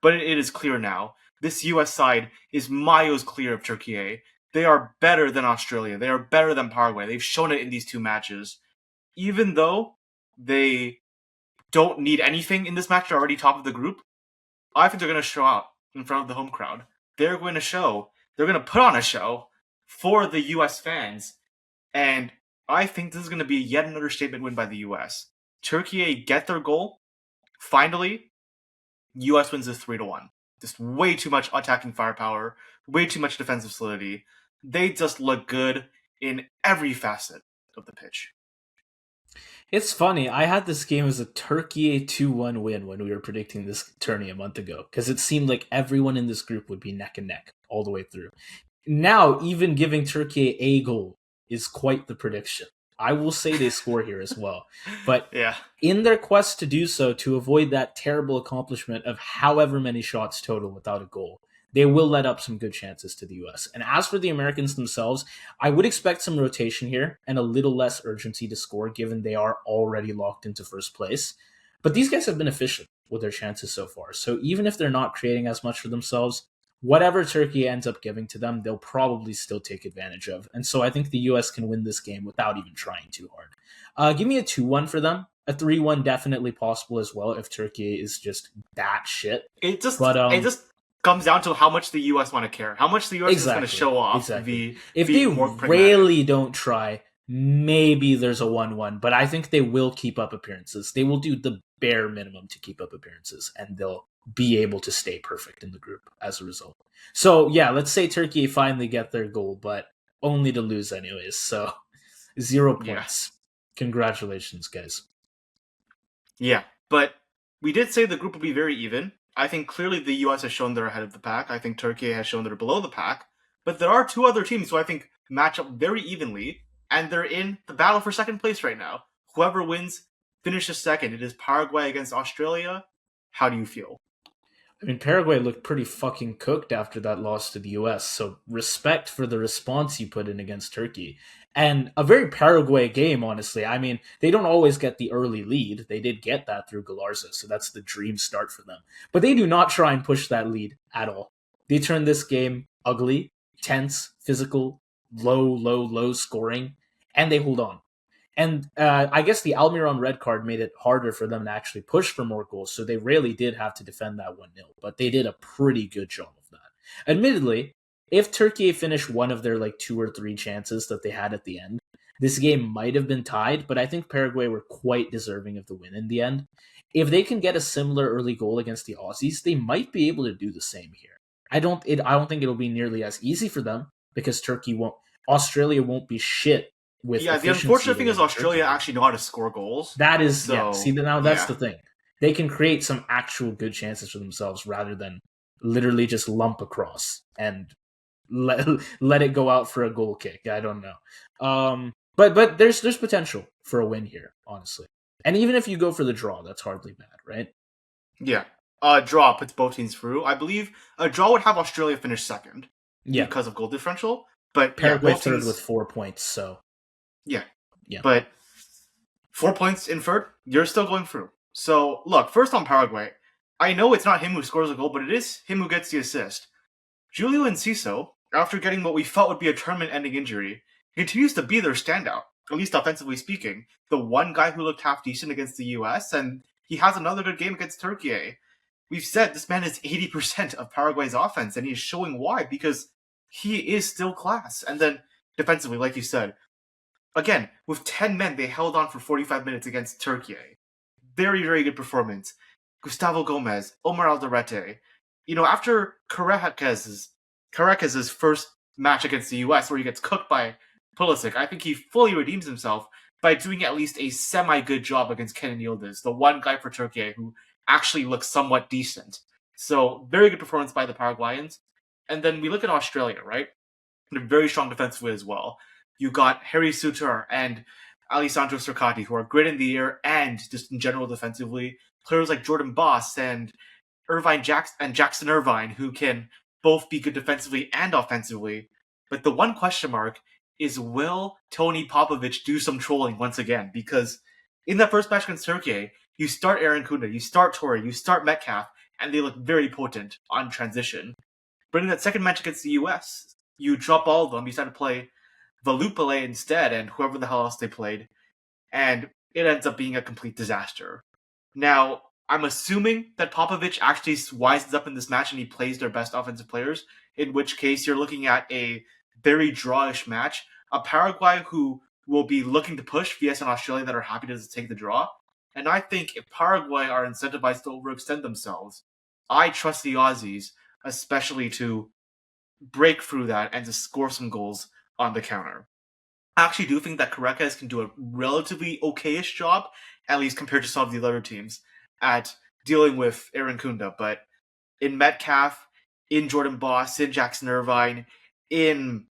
but it is clear now. This US side is miles clear of Turkiye. They are better than Australia. They are better than Paraguay. They've shown it in these two matches. Even though they don't need anything in this match, they're already top of the group, I think they're going to show out in front of the home crowd. They're going to put on a show for the US fans, and I think this is going to be yet another statement win by the US. Turkey get their goal. Finally, US wins this 3-1. Just way too much attacking firepower, way too much defensive solidity. They just look good in every facet of the pitch. It's funny. I had this game as a Turkey 2-1 win when we were predicting this tourney a month ago because it seemed like everyone in this group would be neck and neck all the way through. Now, even giving Turkey a goal is quite the prediction. I will say they score here as well. But yeah, in their quest to do so, to avoid that terrible accomplishment of however many shots total without a goal, they will let up some good chances to the US. And as for the Americans themselves, I would expect some rotation here and a little less urgency to score given they are already locked into first place. But these guys have been efficient with their chances so far. So even if they're not creating as much for themselves, whatever Turkey ends up giving to them, they'll probably still take advantage of. And so I think the US can win this game without even trying too hard. Give me a 2-1 for them. A 3-1 definitely possible as well if Turkey is just that shit. It just comes down to how much the US want to care. How much the US is going to show off. If they really don't try, maybe there's a 1-1. But I think they will keep up appearances. They will do the bare minimum to keep up appearances. And they'll be able to stay perfect in the group as a result. So, yeah, let's say Turkey finally get their goal, but only to lose anyways. So, 0 points. Yeah. Congratulations, guys. Yeah, but we did say the group will be very even. I think clearly the US has shown they're ahead of the pack. I think Turkey has shown they're below the pack. But there are two other teams who I think match up very evenly, and they're in the battle for second place right now. Whoever wins finishes second. It is Paraguay against Australia. How do you feel? I mean, Paraguay looked pretty fucking cooked after that loss to the US, so respect for the response you put in against Turkey. And a very Paraguay game, honestly. I mean, they don't always get the early lead. They did get that through Galarza, so that's the dream start for them. But they do not try and push that lead at all. They turn this game ugly, tense, physical, low scoring, and they hold on. And I guess the Almiron red card made it harder for them to actually push for more goals, so they really did have to defend that 1-0. But they did a pretty good job of that. Admittedly, if Turkey finished one of their like 2 or 3 chances that they had at the end, this game might have been tied, but I think Paraguay were quite deserving of the win in the end. If they can get a similar early goal against the Aussies, they might be able to do the same here. I don't think it'll be nearly as easy for them because Australia won't be shit with Yeah, the efficiency unfortunate the thing way is that Australia Turkey do. actually know how to score goals. That is, yeah. So See, now that's yeah, the thing. They can create some actual good chances for themselves rather than literally just lump across and let let it go out for a goal kick. I don't know. But there's potential for a win here, honestly. And even if you go for the draw, that's hardly bad, right? yeah. Draw puts both teams through. I believe a draw would have Australia finish second Yeah. because of goal differential. But yeah, Paraguay both third teams. with 4 points, so Yeah, yeah. but 4 points inferred. You're still going through. So look, first on Paraguay, I know it's not him who scores a goal, but it is him who gets the assist. Julio Enciso, after getting what we felt would be a tournament-ending injury, continues to be their standout, at least offensively speaking. The one guy who looked half decent against the US, and he has another good game against Turkiye. We've said this man is 80% of Paraguay's offense, and he's showing why, because he is still class. And then defensively, like you said, again, with 10 men, they held on for 45 minutes against Turkiye. Very, very good performance. Gustavo Gomez, Omar Alderete. You know, after Caracas's first match against the US, where he gets cooked by Pulisic, I think he fully redeems himself by doing at least a semi-good job against Kenan Yildiz, the one guy for Turkey who actually looks somewhat decent. So, very good performance by the Paraguayans. And then we look at Australia, right? They're very strong defensively as well. You got Harry Suter and Alessandro Cercati, who are great in the air and just in general defensively. Players like Jordan Boss and Jackson Irvine, who can both be good defensively and offensively. But the one question mark is, will Tony Popovich do some trolling once again? Because in that first match against Turkey, you start Aaron Kuna, you start Torre, you start Metcalf, and they look very potent on transition. But in that second match against the US, you drop all of them, you start to play Valupale instead, and whoever the hell else they played, and it ends up being a complete disaster. Now, I'm assuming that Popovich actually wises up in this match and he plays their best offensive players, in which case you're looking at a very drawish match. A Paraguay who will be looking to push vs an Australia that are happy to just take the draw. And I think if Paraguay are incentivized to overextend themselves, I trust the Aussies, especially to break through that and to score some goals on the counter. I actually do think that Caracas can do a relatively okayish job, at least compared to some of the other teams, at dealing with Aaron Kunda. But in Metcalf, in Jordan Boss, in Jackson Irvine, in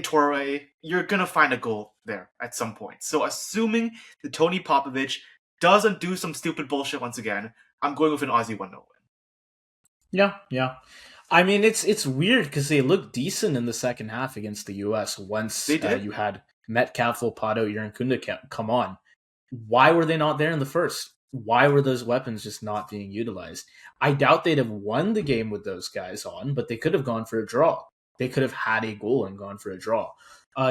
Torre, you're gonna find a goal there at some point. So assuming that Tony Popovich doesn't do some stupid bullshit once again, I'm going with an Aussie 1-0 win. Yeah. I mean, it's weird because they looked decent in the second half against the U.S. Once They did. you had Metcalf, Lopado, Aaron Kunda come on. Why were they not there in the first? Why were those weapons just not being utilized? I doubt they'd have won the game with those guys on, but they could have gone for a draw. They could have had a goal and gone for a draw.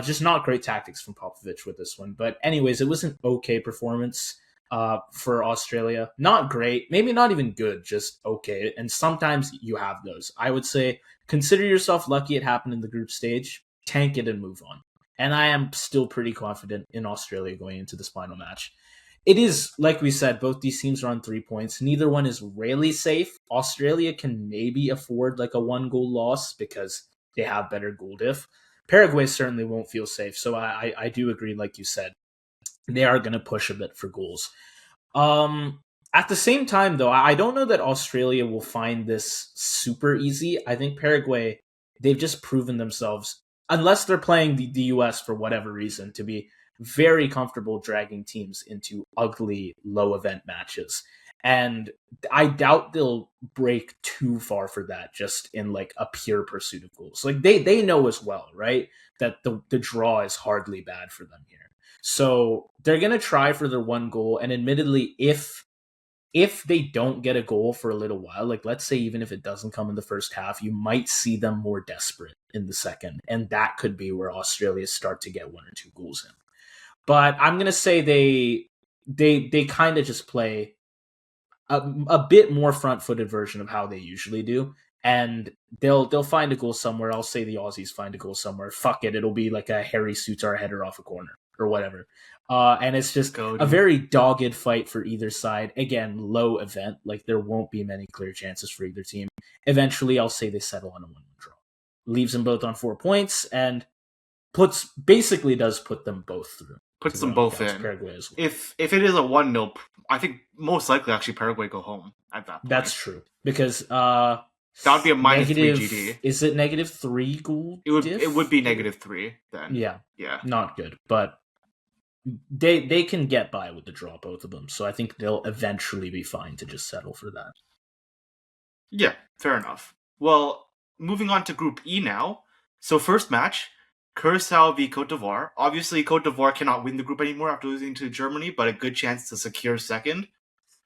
Just not great tactics from Popovich with this one. But anyways, it was an okay performance for Australia. Not great, maybe not even good, just okay. And sometimes you have those. I would say consider yourself lucky it happened in the group stage, tank it and move on. And I am still pretty confident in Australia going into this final match. It is, like we said, both these teams are on 3 points. Neither one is really safe. Australia can maybe afford like a 1-goal loss because they have better goal diff. Paraguay certainly won't feel safe. So I do agree, like you said, they are going to push a bit for goals. At the same time, though, I don't know that Australia will find this super easy. I think Paraguay, they've just proven themselves, unless they're playing the US for whatever reason, to be very comfortable dragging teams into ugly, low event matches. And I doubt they'll break too far for that just in like a pure pursuit of goals. Like they know as well, right? That the draw is hardly bad for them here. So they're gonna try for their one goal. And admittedly, if they don't get a goal for a little while, like let's say even if it doesn't come in the first half, you might see them more desperate in the second. And that could be where Australia start to get one or two goals in. But I'm gonna say they kind of just play a bit more front-footed version of how they usually do, and they'll find a goal somewhere. I'll say the Aussies find a goal somewhere. Fuck it, it'll be like a Harry Sutar header off a corner or whatever. And it's just a very dogged fight for either side. Again, low event. Like there won't be many clear chances for either team. Eventually, I'll say they settle on a 1-1 draw. Leaves them both on 4 points and basically does put them both through. Puts them both in. Paraguay as well. If it is a 1-0, I think most likely actually Paraguay go home at that point. That's true. Because that would be a -3 GD. Is it -3 goal? It would be -3 then. Yeah. Yeah. Not good. But they can get by with the draw, both of them. So I think they'll eventually be fine to just settle for that. Yeah, fair enough. Well, moving on to Group E now. So first match, Curacao v Cote d'Ivoire. Obviously, Cote d'Ivoire cannot win the group anymore after losing to Germany, but a good chance to secure second.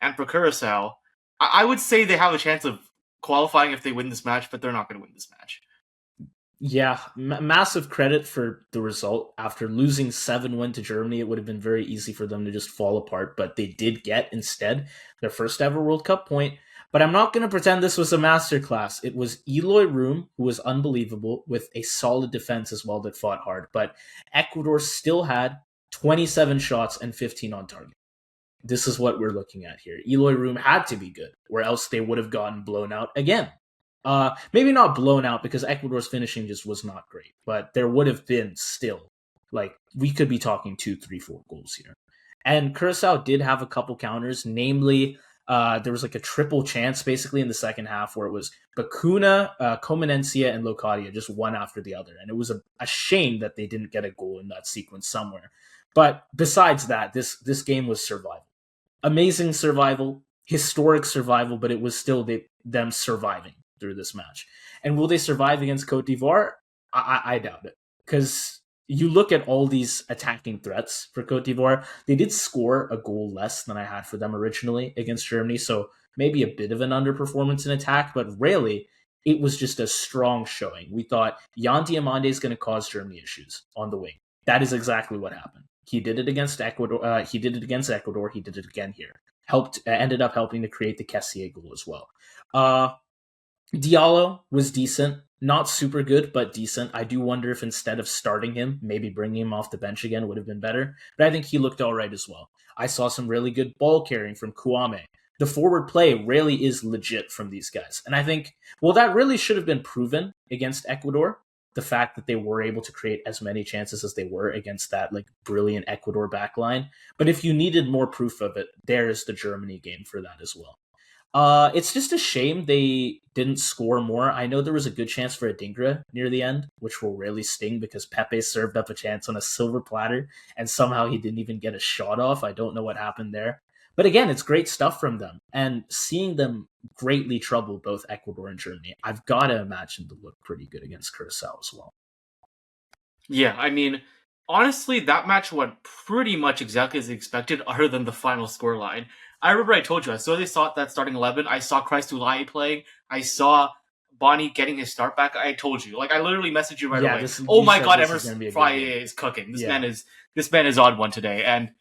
And for Curacao, I would say they have a chance of qualifying if they win this match, but they're not going to win this match. Yeah, massive credit for the result. After losing 7-1 to Germany, it would have been very easy for them to just fall apart, but they did get, instead, their first ever World Cup point. But I'm not going to pretend this was a masterclass. It was Eloy Room, who was unbelievable, with a solid defense as well that fought hard. But Ecuador still had 27 shots and 15 on target. This is what we're looking at here. Eloy Room had to be good, or else they would have gotten blown out again. Maybe not blown out because Ecuador's finishing just was not great, but there would have been still, like, we could be talking 2, 3, 4 goals here. And Curacao did have a couple counters, namely, there was like a triple chance basically in the second half where it was Bacuna, Comenencia, and Locadia, just one after the other. And it was a shame that they didn't get a goal in that sequence somewhere. But besides that, this game was survival. Amazing survival, historic survival, but it was still them surviving through this match. And will they survive against Cote d'Ivoire? I doubt it. Because you look at all these attacking threats for Cote d'Ivoire, they did score a goal less than I had for them originally against Germany, so maybe a bit of an underperformance in attack, but really, it was just a strong showing. We thought Jan Diamande is going to cause Germany issues on the wing. That is exactly what happened. He did it against Ecuador. He did it again here. Ended up helping to create the Kessié goal as well. Diallo was decent. Not super good, but decent. I do wonder if instead of starting him, maybe bringing him off the bench again would have been better. But I think he looked all right as well. I saw some really good ball carrying from Kouame. The forward play really is legit from these guys. And I think, well, that really should have been proven against Ecuador. The fact that they were able to create as many chances as they were against that like brilliant Ecuador backline. But if you needed more proof of it, there is the Germany game for that as well. It's just a shame they didn't score more. I know there was a good chance for a Dingra near the end, which will really sting because Pepe served up a chance on a silver platter and somehow he didn't even get a shot off. I don't know what happened there. But again, it's great stuff from them. And seeing them greatly trouble both Ecuador and Germany, I've got to imagine to look pretty good against Curacao as well. Yeah, I mean, honestly, that match went pretty much exactly as expected, other than the final scoreline. I remember I told you, I saw they saw that starting 11. I saw Christ Ulai playing. I saw Bonnie getting his start back. I told you, like I literally messaged you right away. Oh my god, Emerson Friday is cooking. This man is on one today. And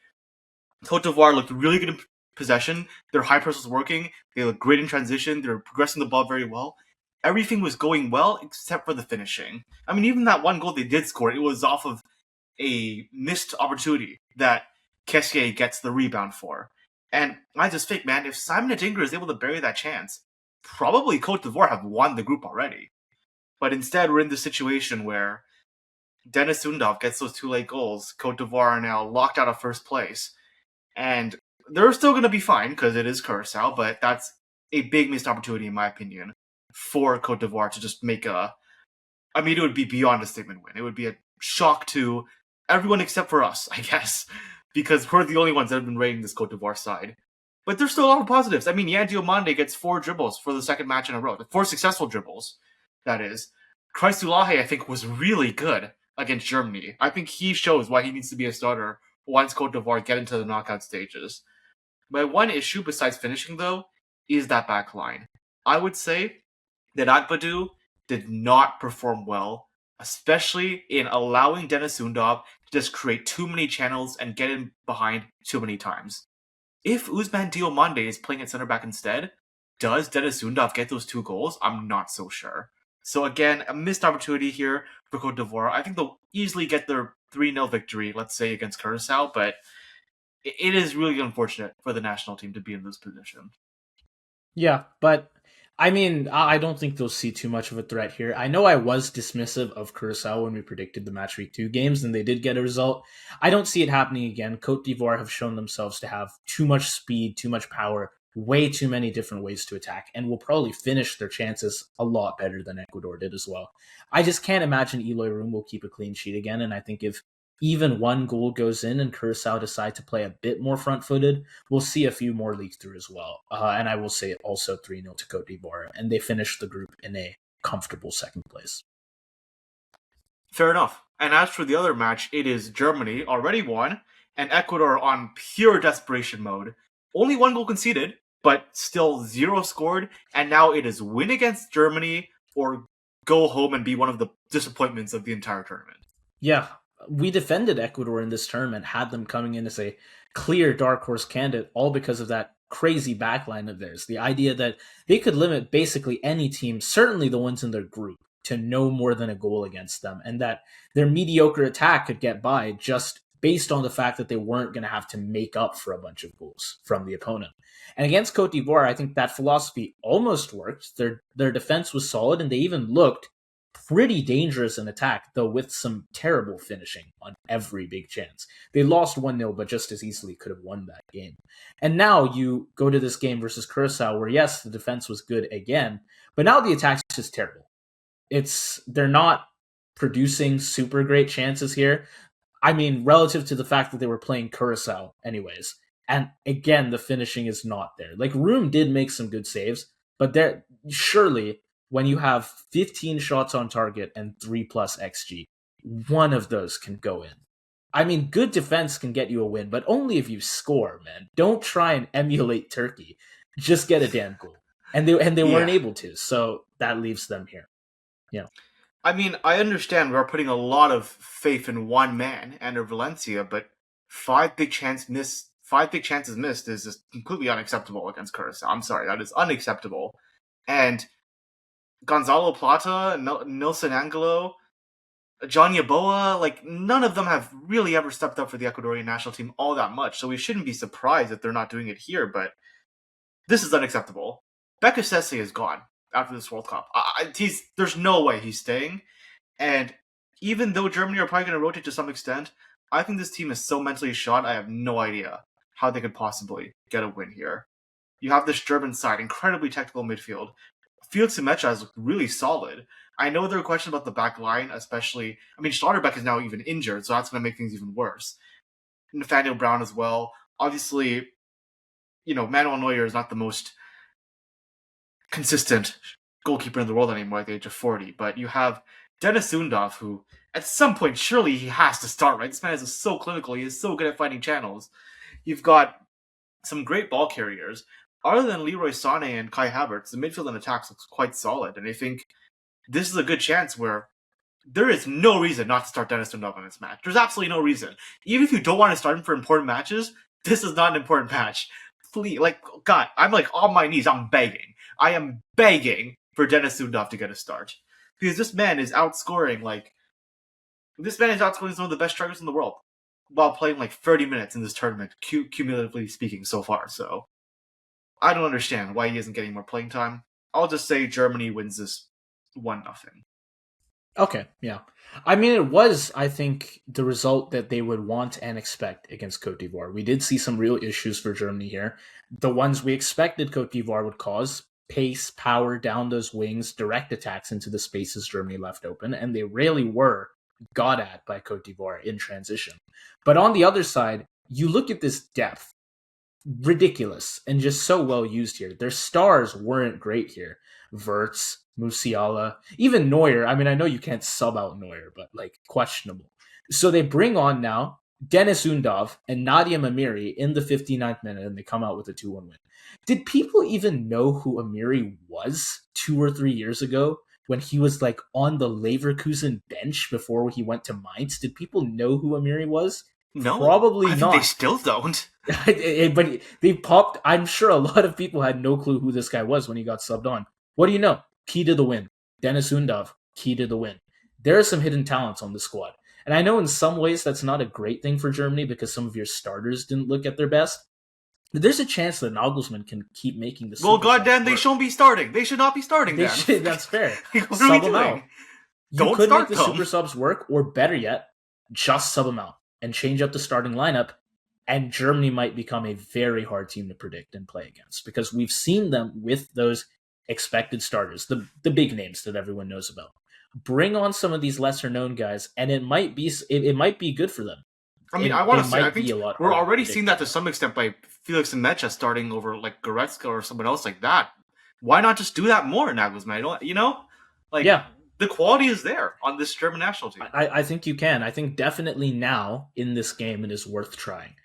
Cote d'Ivoire looked really good in possession. Their high press was working. They looked great in transition. They were progressing the ball very well. Everything was going well except for the finishing. I mean, even that one goal they did score, it was off of a missed opportunity that Kessié gets the rebound for. And I just think, man, if Simon Adingra is able to bury that chance, probably Cote d'Ivoire have won the group already. But instead, we're in this situation where Dennis Undov gets those 2 late goals. Cote d'Ivoire are now locked out of first place. And they're still going to be fine because it is Curacao, but that's a big missed opportunity, in my opinion, for Cote d'Ivoire to just make a... I mean, it would be beyond a statement win. It would be a shock to everyone except for us, I guess, because we're the only ones that have been rating this Cote d'Ivoire side. But there's still a lot of positives. I mean, Yan Diomande gets 4 dribbles for the second match in a row. 4 successful dribbles, that is. Christulahe, I think, was really good against Germany. I think he shows why he needs to be a starter once Cote d'Ivoire get into the knockout stages. My one issue, besides finishing, though, is that back line. I would say that Agbadou did not perform well, especially in allowing Dennis Undov to just create too many channels and get in behind too many times. If Ousmane Diomande is playing at center back instead, does Dennis Undov get those 2 goals? I'm not so sure. So again, a missed opportunity here for Cote d'Ivoire. I think they'll easily get their 3-0 victory, let's say, against Curacao, but it is really unfortunate for the national team to be in this position. Yeah, but I mean, I don't think they'll see too much of a threat here. I know I was dismissive of Curacao when we predicted the match week 2 games, and they did get a result. I don't see it happening again. Cote d'Ivoire have shown themselves to have too much speed, too much power, way too many different ways to attack, and will probably finish their chances a lot better than Ecuador did as well. I just can't imagine Eloy Room will keep a clean sheet again, and I think if even one goal goes in and Curacao decide to play a bit more front-footed, we'll see a few more leak through as well. And I will say also 3-0 to Cote d'Ivoire, and they finished the group in a comfortable second place. Fair enough. And as for the other match, it is Germany already won, and Ecuador on pure desperation mode. Only 1 goal conceded, but still 0 scored, and now it is win against Germany or go home and be one of the disappointments of the entire tournament. Yeah, we defended Ecuador in this tournament, had them coming in as a clear dark horse candidate, all because of that crazy backline of theirs. The idea that they could limit basically any team, certainly the ones in their group, to no more than a goal against them, and that their mediocre attack could get by just based on the fact that they weren't going to have to make up for a bunch of goals from the opponent. And against Cote d'Ivoire, I think that philosophy almost worked. Their defense was solid, and they even looked pretty dangerous in attack, though with some terrible finishing on every big chance. They lost 1-0, but just as easily could have won that game. And now you go to this game versus Curacao, where yes, the defense was good again, but now the attack's just terrible. They're not producing super great chances here. I mean, relative to the fact that they were playing Curacao anyways. And again, the finishing is not there. Like, Room did make some good saves, but there surely when you have 15 shots on target and 3 plus XG, one of those can go in. I mean, good defense can get you a win, but only if you score, man. Don't try and emulate Turkey. Just get a damn goal. And they weren't able to, so that leaves them here. Yeah. I mean, I understand we're putting a lot of faith in one man, Ander Valencia, but 5 big chances missed is just completely unacceptable against Curacao. I'm sorry, that is unacceptable. And Gonzalo Plata, Nilson Angelo, John Yaboa, like, none of them have really ever stepped up for the Ecuadorian national team all that much, so we shouldn't be surprised that they're not doing it here, but this is unacceptable. Becca Sesse is gone after this World Cup. There's no way he's staying, and even though Germany are probably going to rotate to some extent, I think this team is so mentally shot, I have no idea how they could possibly get a win here. You have this German side, incredibly technical midfield. Felix Mecha has looked really solid. I know there are questions about the back line, especially. I mean, Schlotterbeck is now even injured, so that's going to make things even worse. Nathaniel Brown as well. Obviously, Manuel Neuer is not the most consistent goalkeeper in the world anymore at the age of 40, but you have Dennis Undov, who at some point surely he has to start, right? This man is so clinical. He is so good at finding channels. You've got some great ball carriers. Other than Leroy Sané and Kai Havertz, the midfield and attacks looks quite solid, and I think this is a good chance where there is no reason not to start Dennis Undov in this match. There's absolutely no reason. Even if you don't want to start him for important matches, this is not an important match. Please, God, I'm on my knees. I'm begging. I am begging for Dennis Undov to get a start. Because this man is outscoring some of the best strikers in the world while playing 30 minutes in this tournament, cumulatively speaking, so far. So I don't understand why he isn't getting more playing time. I'll just say Germany wins this 1-0. Okay, yeah. I mean, it was, I think, the result that they would want and expect against Cote d'Ivoire. We did see some real issues for Germany here. The ones we expected Cote d'Ivoire would cause: pace, power down those wings, direct attacks into the spaces Germany left open, and they really were got at by Cote d'Ivoire in transition. But on the other side, you look at this depth. ridiculous and just so well used here. Their stars weren't great here. Wirtz, Musiala, even Neuer. I mean, I know you can't sub out Neuer, but like questionable. So they bring on now Dennis Undav and Nadia Amiri in the 59th minute, and they come out with a 2-1 win. Did people even know who Amiri was 2 or 3 years ago when he was like on the Leverkusen bench before he went to Mainz? Did people know who Amiri was? No, Probably I think they not. still don't. But they popped. I'm sure a lot of people had no clue who this guy was when he got subbed on. What do you know? Key to the win. Dennis Undav, key to the win. There are some hidden talents on the squad. And I know in some ways that's not a great thing for Germany because some of your starters didn't look at their best. But there's a chance that Nagelsmann can keep making the Well, super subs goddamn, they work. shouldn't be starting. They should not be starting They then. should, that's fair. What are we Sub them doing? out. You Don't could start make the them. super subs work, or better yet, just sub them out and change up the starting lineup. And Germany might become a very hard team to predict and play against because we've seen them with those expected starters, the big names that everyone knows about. Bring on some of these lesser known guys, and it might be good for them. I mean, I want to say, I might think be a lot we're harder to already predict. seeing that to some extent by Felix and Mecha starting over like Goretzka or someone else like that. Why not just do that more, Nagelsmann? You know, like Yeah. the quality is there on this German national team. I think you can. I think definitely now in this game it is worth trying.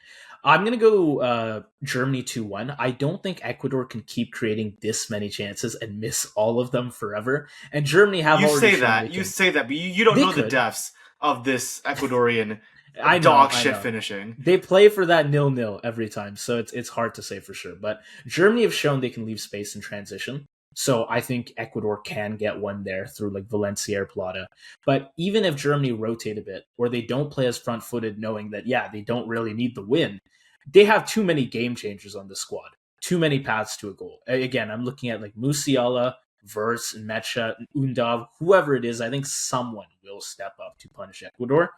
I'm going to go Germany 2-1. I don't think Ecuador can keep creating this many chances and miss all of them forever. And Germany have You already say shown that, they you can. say that, but you don't They know the could. depths of this Ecuadorian I know, dog I shit know. finishing. They play for that 0-0 every time, so it's hard to say for sure. But Germany have shown they can leave space in transition. So I think Ecuador can get one there through like Valencia or Plata. But even if Germany rotate a bit, or they don't play as front footed, knowing that, yeah, they don't really need the win, they have too many game changers on the squad, too many paths to a goal. Again, I'm looking at like Musiala, Verts, and Mecha, Undav, whoever it is. I think someone will step up to punish Ecuador.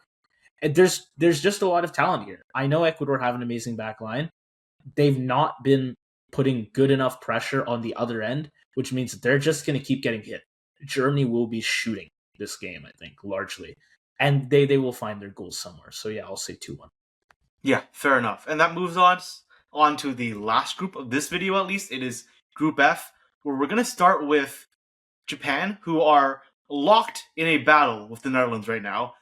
And there's just a lot of talent here. I know Ecuador have an amazing back line. They've not been putting good enough pressure on the other end, which means they're just going to keep getting hit. Germany will be shooting this game, I think, largely. And they will find their goals somewhere. So yeah, I'll say 2-1. Yeah, fair enough. And that moves on to the last group of this video, at least. It is Group F, where we're going to start with Japan, who are locked in a battle with the Netherlands right now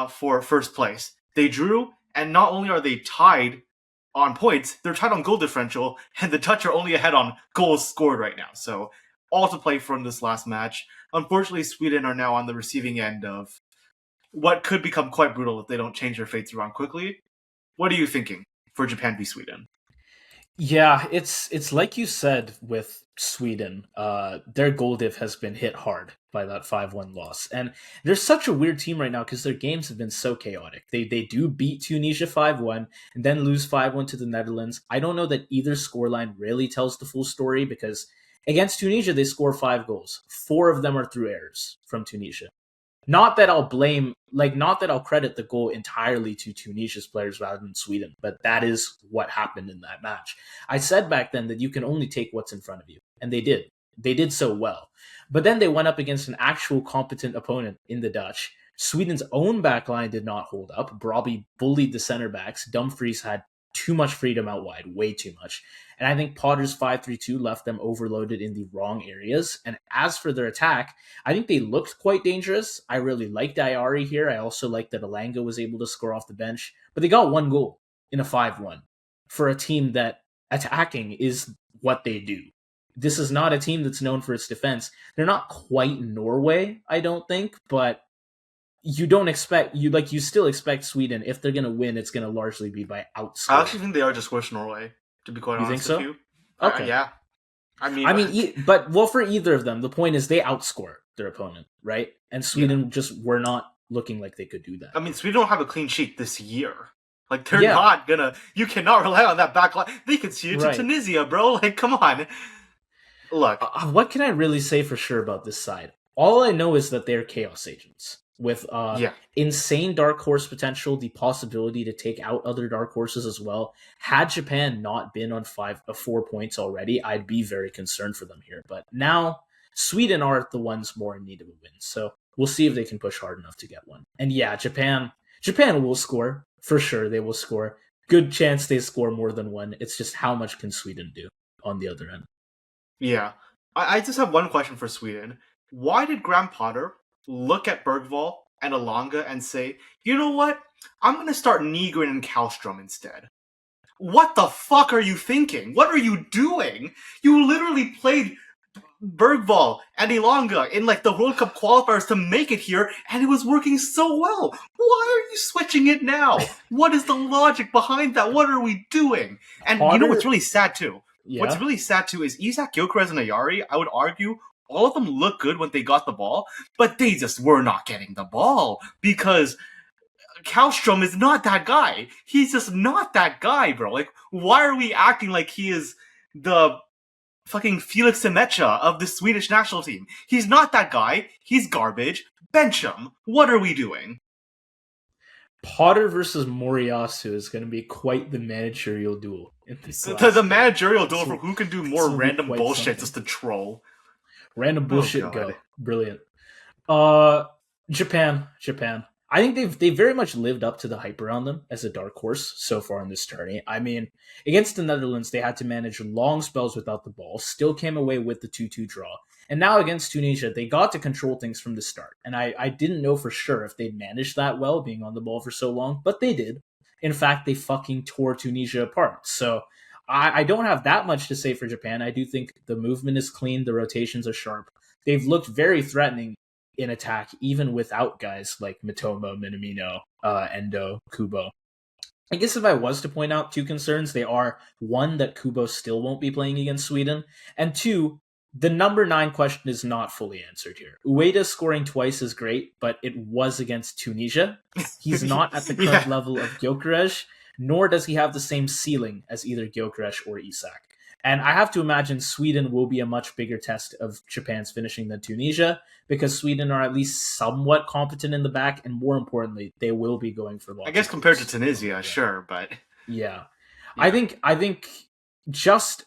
for first place. They drew, and not only are they tied on points, they're tied on goal differential, and the Dutch are only ahead on goals scored right now. So all to play for in this last match. Unfortunately, Sweden are now on the receiving end of what could become quite brutal if they don't change their fates around quickly. What are you thinking for Japan v Sweden? Yeah, it's like you said with Sweden. Their goal diff has been hit hard by that 5-1 loss. And they're such a weird team right now because their games have been so chaotic. They do beat Tunisia 5-1 and then lose 5-1 to the Netherlands. I don't know that either scoreline really tells the full story because against Tunisia they score 5 goals. 4 of them are through errors from Tunisia. Not that I'll credit the goal entirely to Tunisia's players rather than Sweden, but that is what happened in that match. I said back then that you can only take what's in front of you, and they did. They did so well. But then they went up against an actual competent opponent in the Dutch. Sweden's own backline did not hold up. Brobby bullied the center backs. Dumfries had too much freedom out wide, way too much. And I think Potter's 5-3-2 left them overloaded in the wrong areas. And as for their attack, I think they looked quite dangerous. I really liked Ayari here. I also liked that Alanga was able to score off the bench. But they got one goal in a 5-1 for a team that attacking is what they do. This is not a team that's known for its defense. They're not quite Norway, I don't think, but you still expect Sweden, if they're going to win, it's going to largely be by outscoring. I actually think they are just worse Norway, to be quite You honest think with so? you. Okay. Yeah. I mean, For either of them, the point is they outscore their opponent, right? And Sweden just were not looking like they could do that. I mean, Sweden don't have a clean sheet this year. Like, they're Yeah. not gonna... You cannot rely on that back line. They could see it to Right. Tunisia, bro. Like, come on. Look. What can I really say for sure about this side? All I know is that they're chaos agents with insane dark horse potential, the possibility to take out other dark horses as well. Had Japan not been on 4 points already, I'd be very concerned for them here. But now Sweden are the ones more in need of a win. So we'll see if they can push hard enough to get one. And yeah, Japan will score. For sure, they will score. good chance they score more than one. It's just how much can Sweden do on the other end? Yeah. I just have one question for Sweden. Why did Graham Potter look at Bergvall and Alanga and say, you know what? I'm going to start Nygren and Kallstrom instead. What the fuck are you thinking? What are you doing? You literally played Bergvall and Ilanga in like the World Cup qualifiers to make it here, and it was working so well. Why are you switching it now? What is the logic behind that? What are we doing? And you know what's really sad too? What's Yeah. really sad too is Isak Gyökeres and Ayari, I would argue, all of them look good when they got the ball, but they just were not getting the ball because Kallstrom is not that guy. He's just not that guy, bro. Like, why are we acting like he is the fucking Felix Semecha of the Swedish national team? He's not that guy. He's garbage. Bench him. What are we doing? Potter versus Moriyasu is going to be quite the managerial duel in this The managerial duel for who can do more will be random quite bullshit something. just to troll. Random bullshit God. go. Brilliant. Japan. I think they've very much lived up to the hype around them as a dark horse so far in this tourney. I mean, against the Netherlands, they had to manage long spells without the ball, still came away with the 2-2 draw. And now against Tunisia, they got to control things from the start. And I didn't know for sure if they'd managed that well, being on the ball for so long, but they did. In fact, they fucking tore Tunisia apart. So I don't have that much to say for Japan. I do think the movement is clean, the rotations are sharp. They've looked very threatening in attack, even without guys like Mitoma, Minamino, Endo, Kubo. I guess if I was to point out two concerns, they are one, that Kubo still won't be playing against Sweden, and two, the number 9 question is not fully answered here. Ueda scoring twice is great, but it was against Tunisia. He's not at the club level of Gyökeres, nor does he have the same ceiling as either Gyökeres or Isak. And I have to imagine Sweden will be a much bigger test of Japan's finishing than Tunisia, because Sweden are at least somewhat competent in the back, and more importantly, they will be going for lots. I guess compared to Tunisia, sure, but yeah. I think just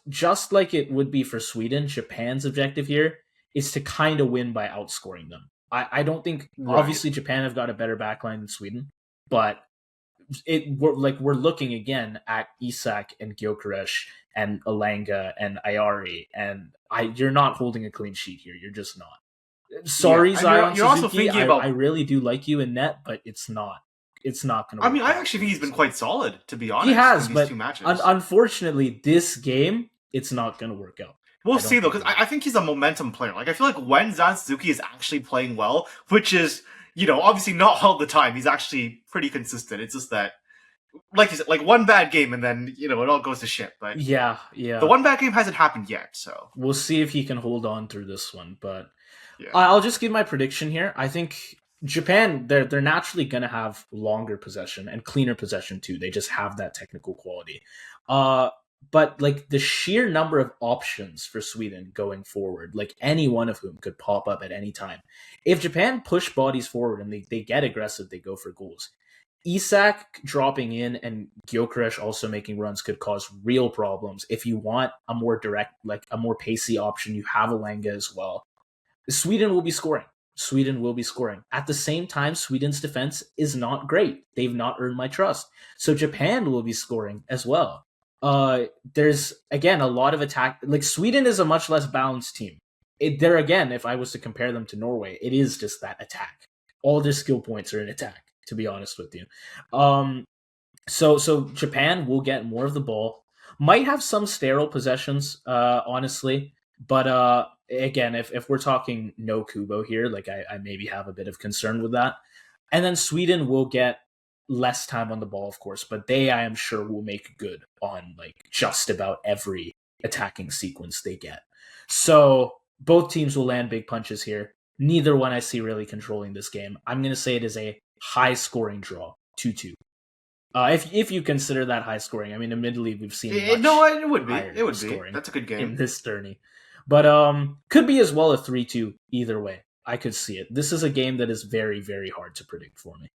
like it would be for Sweden, Japan's objective here is to kind of win by outscoring them. I don't think obviously Japan have got a better backline than Sweden, but we're looking again at Isak and Gyökeres and Alanga and Ayari, and you're not holding a clean sheet here. You're just not. Sorry, Zion you're also Suzuki. thinking about... I really do like you in net, but it's not. It's not going to. I mean, I actually think he's been quite solid, to be honest. He has, in these but 2 matches. Unfortunately, this game it's not going to work out. We'll see though, because I think he's a momentum player. Like, I feel like when Zion Suzuki is actually playing well, which is, you know, obviously not all the time, he's actually pretty consistent. It's just that, like you said, like one bad game and then, you know, it all goes to shit. But yeah, the one bad game hasn't happened yet, so we'll see if he can hold on through this one. But I'll just give my prediction here. I think Japan, they're naturally going to have longer possession and cleaner possession too. They just have that technical quality. But like the sheer number of options for Sweden going forward, like any one of whom could pop up at any time. If Japan push bodies forward and they get aggressive, they go for goals. Isak dropping in and Gyökeres also making runs could cause real problems. If you want a more direct, like a more pacey option, you have Alanga as well. Sweden will be scoring. At the same time, Sweden's defense is not great. They've not earned my trust. So Japan will be scoring as well. There's, again, a lot of attack. Like, Sweden is a much less balanced team. There, again, if I was to compare them to Norway, it is just that attack. All their skill points are in attack, to be honest with you. So Japan will get more of the ball. Might have some sterile possessions, honestly. But again, if we're talking no Kubo here, like I maybe have a bit of concern with that. And then Sweden will get less time on the ball, of course, but I am sure, will make good on like just about every attacking sequence they get. So both teams will land big punches here. Neither one I see really controlling this game. I'm going to say it is a high-scoring draw, 2-2. If you consider that high scoring, I mean, admittedly, we've seen it would be. It would be. That's a good game in this tourney, but could be as well a 3-2 either way. I could see it. This is a game that is very, very hard to predict for me.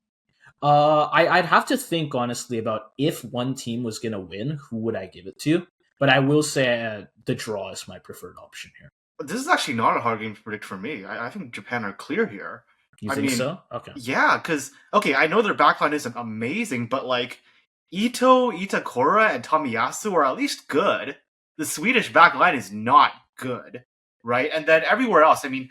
I'd have to think honestly about if one team was going to win, who would I give it to? But I will say the draw is my preferred option here. This is actually not a hard game to predict for me. I think Japan are clear here. You think so? Okay. Yeah, because, okay, I know their backline isn't amazing, but, like, Ito, Itakura, and Tomiyasu are at least good. The Swedish back line is not good, right? And then everywhere else, I mean,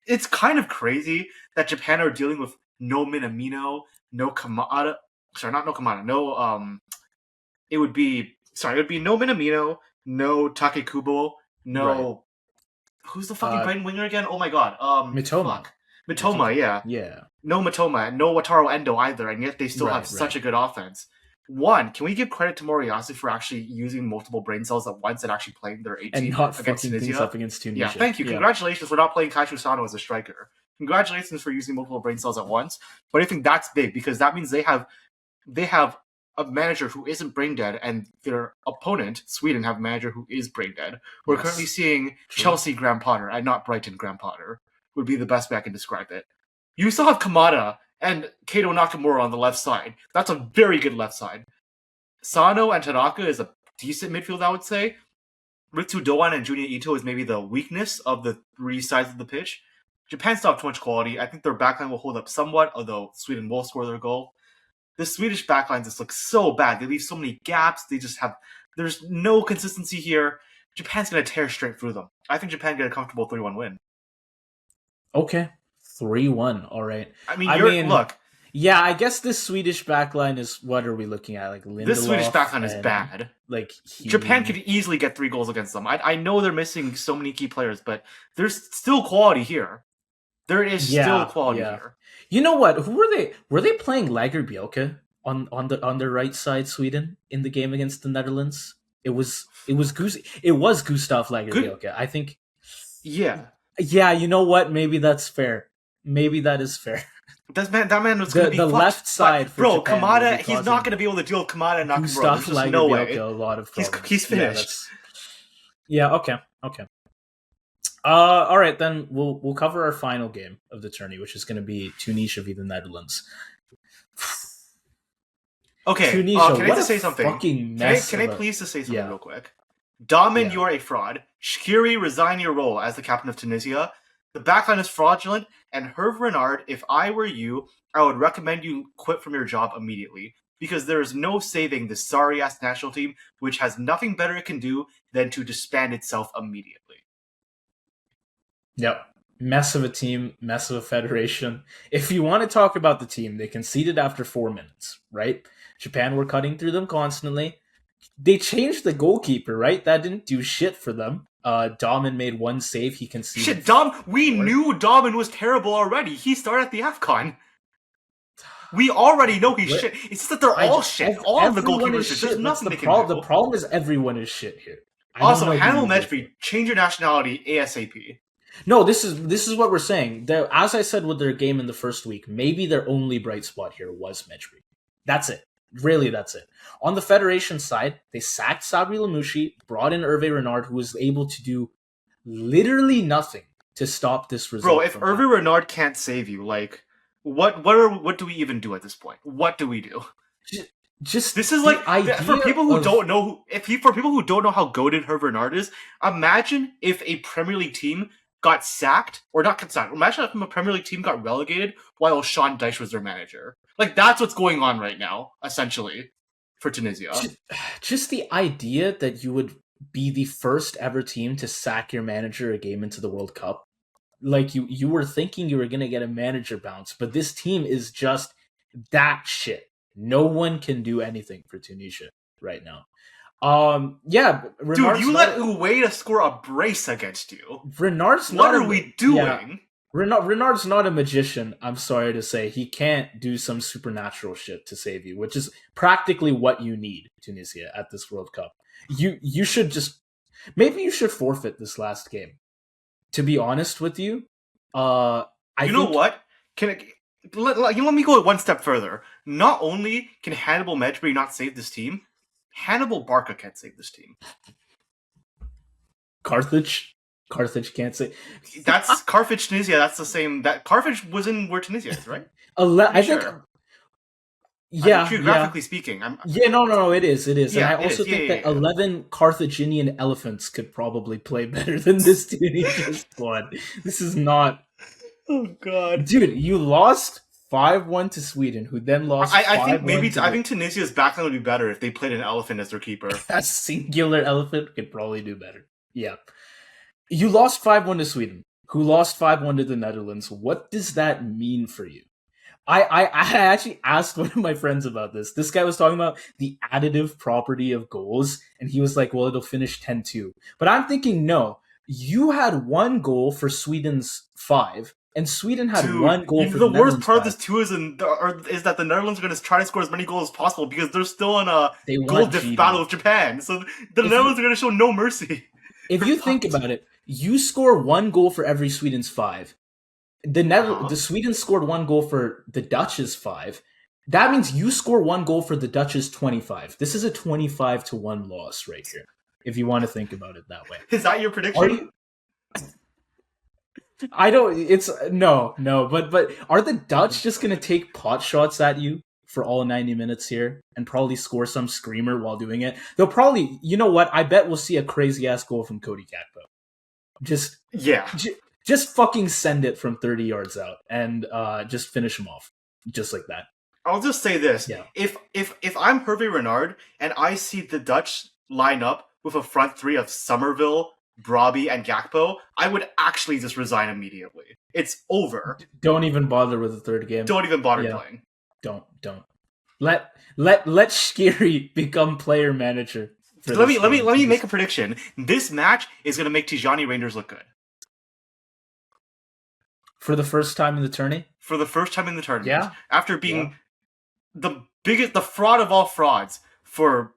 it's kind of crazy that Japan are dealing with no Minamino, no Kamada. Sorry, not no Kamada. No, it would be no Minamino, no Takekubo, no. Right. Who's the fucking right winger again? Oh my god. Mitoma. Fuck. Mitoma, yeah. Yeah. No Matoma, and no Wataru Endo either, and yet they still have such a good offense. One, can we give credit to Moriyasu for actually using multiple brain cells at once and actually playing their 18 and not against fucking Tunisia? things up against Tunisia. Yeah, thank you. Congratulations for not playing Kaishu Sano as a striker. Congratulations for using multiple brain cells at once. But I think that's big because that means they have a manager who isn't brain dead, and their opponent, Sweden, have a manager who is brain dead. We're currently seeing Chelsea Graham Potter and not Brighton Graham Potter, would be the best way I can describe it. You still have Kamada and Kato Nakamura on the left side. That's a very good left side. Sano and Tanaka is a decent midfield, I would say. Ritsu Doan and Junya Ito is maybe the weakness of the three sides of the pitch. Japan still have too much quality. I think their backline will hold up somewhat, although Sweden will score their goal. The Swedish backline just looks so bad. They leave so many gaps. There's no consistency here. Japan's going to tear straight through them. I think Japan get a comfortable 3-1 win. Okay. 3-1. All right. I mean, look. Yeah, I guess this Swedish backline is, what are we looking at? Like Lindelof. This Swedish backline is bad. Like Japan could easily get 3 goals against them. I know they're missing so many key players, but there's still quality here. There is still quality here. You know what? Who were they? Were they playing Lagerbielke on the right side, Sweden, in the game against the Netherlands? It was Gustav Lagerbielke. I think. Yeah. Yeah, you know what? Maybe that's fair. Maybe that is fair. That man was going to be the left side. For bro, Japan Kamada, he's not going to be able to deal with Kamada and Nakamura. There's just no way. A lot of he's finished. Yeah. Okay. All right, then we'll cover our final game of the tourney, which is going to be Tunisia v the Netherlands. Okay, Tunisia, can I just say something? Can I please just say something real quick? Damin, you are a fraud. Shkiri, resign your role as the captain of Tunisia. The backline is fraudulent, and Hervé Renard, if I were you, I would recommend you quit from your job immediately, because there is no saving this sorry-ass national team, which has nothing better it can do than to disband itself immediately. Yep. Mess of a team, mess of a federation. If you want to talk about the team, they conceded after 4 minutes, right? Japan were cutting through them constantly. They changed the goalkeeper, right? That didn't do shit for them. Damin made 1 save. He conceded. Shit, we knew Damin was terrible already. He started at the AFCON. We already know he's shit. It's just that they're all shit. All of the goalkeepers are shit. There's nothing they can do. The problem is everyone is shit here. Also, Hannibal Mejbri, change your nationality ASAP. No, this is what we're saying. As I said with their game in the first week, maybe their only bright spot here was Mejbri. That's it. Really, that's it. On the Federation side, they sacked Sabri Lamouchi, brought in Hervé Renard, who was able to do literally nothing to stop this result. Bro, if Hervé Renard can't save you, like, what do we even do at this point? What do we do? Just this is like for people who don't know how goated Hervé Renard is. Imagine if a Premier League team got sacked, or not got sacked. Imagine if a Premier League team got relegated while Sean Dyche was their manager. Like, that's what's going on right now, essentially, for Tunisia. Just the idea that you would be the first ever team to sack your manager a game into the World Cup. Like, you were thinking you were going to get a manager bounce, but this team is just that shit. No one can do anything for Tunisia right now. Yeah, Renard's dude, you let Ueda score a brace against you. Renard's what are we doing? Yeah, Renard's not a magician. I'm sorry to say, he can't do some supernatural shit to save you, which is practically what you need, Tunisia, at this World Cup. You should maybe you should forfeit this last game. To be honest with you, know what? Let me go one step further. Not only can Hannibal Mejbri not save this team, Hannibal Barca can't save this team. Carthage can't save. That's Carthage, Tunisia. That's the same. That Carthage was in where Tunisia is, right? I think. Yeah, geographically speaking. It is. Yeah, and I also think that 11 Carthaginian elephants could probably play better than this Tunisian squad. This is not. Oh God, dude! You lost 5-1 to Sweden, who then lost I think 5-1 to I think Tunisia's backline would be better if they played an elephant as their keeper. a singular elephant could probably do better. Yeah. You lost 5-1 to Sweden, who lost 5-1 to the Netherlands. What does that mean for you? I actually asked one of my friends about this. This guy was talking about the additive property of goals, and he was like, well, it'll finish 10-2. But I'm thinking, no. You had 1 goal for Sweden's 5, and Sweden had Dude, 1 goal for the the worst Netherlands' part of 5. this too is that the Netherlands are going to try to score as many goals as possible because they're still in a They goal want diff GD. battle with Japan. So the Netherlands are going to show no mercy. If you think about it, you score 1 goal for every Sweden's 5. The Sweden scored 1 goal for the Dutch's 5. That means you score 1 goal for the Dutch's 25. This is a 25-1 loss right here, if you want to think about it that way. Is that your prediction? I don't. It's no, but are the Dutch just gonna take pot shots at you for all 90 minutes here and probably score some screamer while doing it? They'll probably, you know what? I bet we'll see a crazy ass goal from CoDaKrew. Just fucking send it from 30 yards out and just finish him off, just like that. I'll just say this: Yeah. if I'm Hervé Renard and I see the Dutch line up with a front 3 of Somerville, Brobbey, and Gakpo, I would actually just resign immediately. It's over. Don't even bother with the third game. Don't even bother playing. Don't. Let Shkiri become player manager. Let me make a prediction. This match is going to make Tijani Rangers look good. For the first time in the tourney? For the first time in the tournament. Yeah. After being the fraud of all frauds for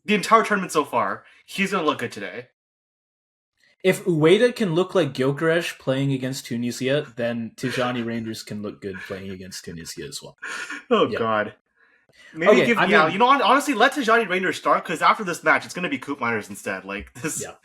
the entire tournament so far, he's going to look good today. If Ueda can look like Gyökeres playing against Tunisia, then Tijani Rangers can look good playing against Tunisia as well. Oh, God. Maybe honestly, let Tijani Rangers start, because after this match, it's going to be Koopmeiners instead. Like, this... Yeah.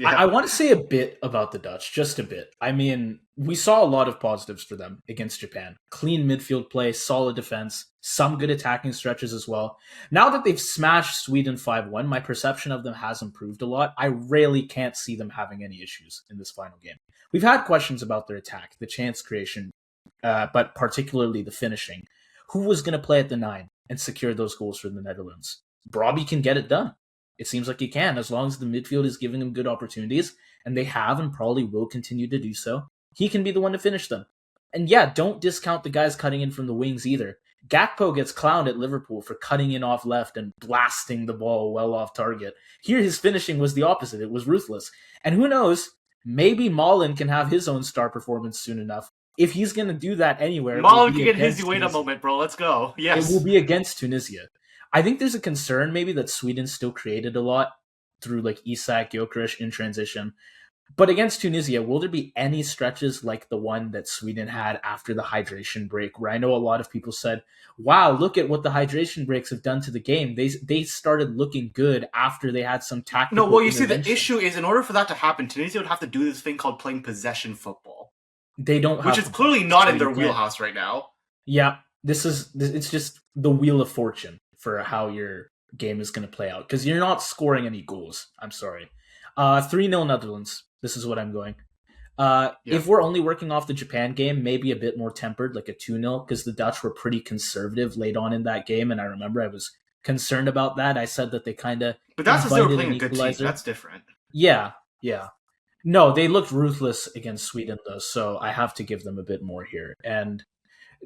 I want to say a bit about the Dutch, just a bit. I mean, we saw a lot of positives for them against Japan. Clean midfield play, solid defense, some good attacking stretches as well. Now that they've smashed Sweden 5-1, my perception of them has improved a lot. I really can't see them having any issues in this final game. We've had questions about their attack, the chance creation, but particularly the finishing. Who was going to play at the 9 and secure those goals for the Netherlands? Brobbey can get it done. It seems like he can, as long as the midfield is giving him good opportunities, and they have and probably will continue to do so. He can be the one to finish them. And yeah, don't discount the guys cutting in from the wings either. Gakpo gets clowned at Liverpool for cutting in off left and blasting the ball well off target. Here his finishing was the opposite. It was ruthless. And who knows, maybe Malen can have his own star performance soon enough. If he's going to do that anywhere... Malen can get his Ueda moment, bro. Let's go. Yes. It will be against Tunisia. I think there's a concern maybe that Sweden still created a lot through like Isak, Gyökeres in transition. But against Tunisia, will there be any stretches like the one that Sweden had after the hydration break, where I know a lot of people said, wow, look at what the hydration breaks have done to the game. They started looking good after they had some tactical... No, well, you see, the issue is in order for that to happen, Tunisia would have to do this thing called playing possession football. They don't have... Which is clearly not in their wheelhouse right now. Yeah, it's just the wheel of fortune for how your game is going to play out, because you're not scoring any goals. I'm sorry. 3-0 Netherlands. This is what I'm going. If we're only working off the Japan game, maybe a bit more tempered, like a 2-0, because the Dutch were pretty conservative late on in that game, and I remember I was concerned about that. I said that they kind of... But that's because they were playing a good team. That's different. Yeah. No, they looked ruthless against Sweden, though, so I have to give them a bit more here. And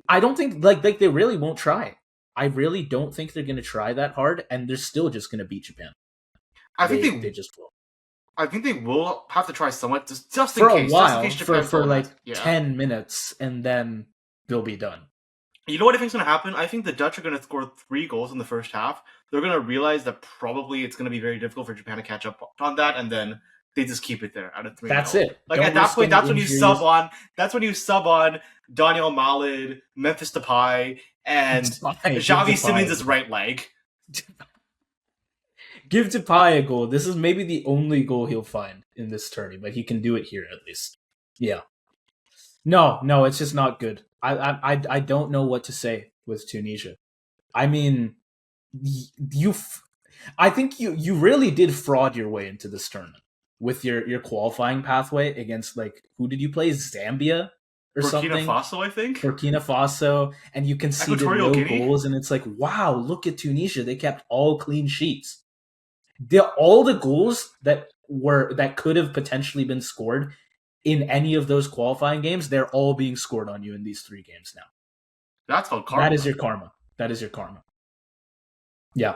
I don't think... Like they really won't try. I really don't think they're going to try that hard, and they're still just going to beat Japan. I think they just will. I think they will have to try somewhat, just in for case. A while, just in case for like 10 minutes, and then they'll be done. You know what I think is going to happen? I think the Dutch are going to score 3 goals in the first half. They're going to realize that probably it's going to be very difficult for Japan to catch up on that, and then they just keep it there out of 3. That's it. Like at that point, that's when you sub on. That's when you sub on Daniel Malid, Memphis Depay, and Xavi Simons' right leg. Give Depay a goal. This is maybe the only goal he'll find in this tourney, but he can do it here at least. Yeah. No, it's just not good. I don't know what to say with Tunisia. I mean, I think you really did fraud your way into this tournament with your qualifying pathway against, like, who did you play? Zambia? or Burkina something. Faso, I think. Burkina Faso, and you can see the Equatorial no Guinea? goals, and it's like, wow, look at Tunisia. They kept all clean sheets. All the goals that could have potentially been scored in any of those qualifying games, they're all being scored on you in these 3 games now. That's called karma. That is your karma. That is your karma. Yeah.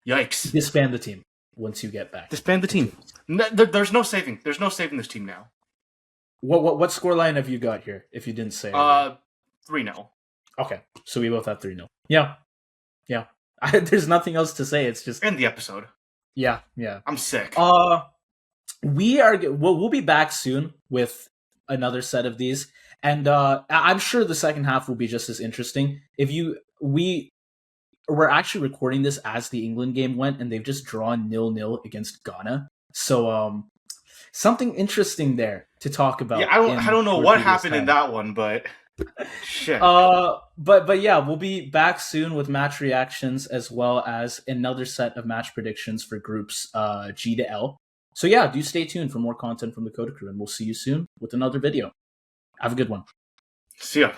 Yikes. Disband the team once you get back. Disband the team. There's no saving. There's no saving this team now. What scoreline have you got here, if you didn't say? 3-0. Okay, so we both have 3-0. Yeah. There's nothing else to say. It's just End the episode. Yeah. I'm sick. We'll be back soon with another set of these, and I'm sure the second half will be just as interesting. We're actually recording this as the England game went, and they've just drawn 0-0 against Ghana. So something interesting there to talk about. Yeah, I don't know what happened in that one, but shit. But yeah, we'll be back soon with match reactions as well as another set of match predictions for groups G to L. So yeah, do stay tuned for more content from the CoDaKrew, and we'll see you soon with another video. Have a good one. See ya.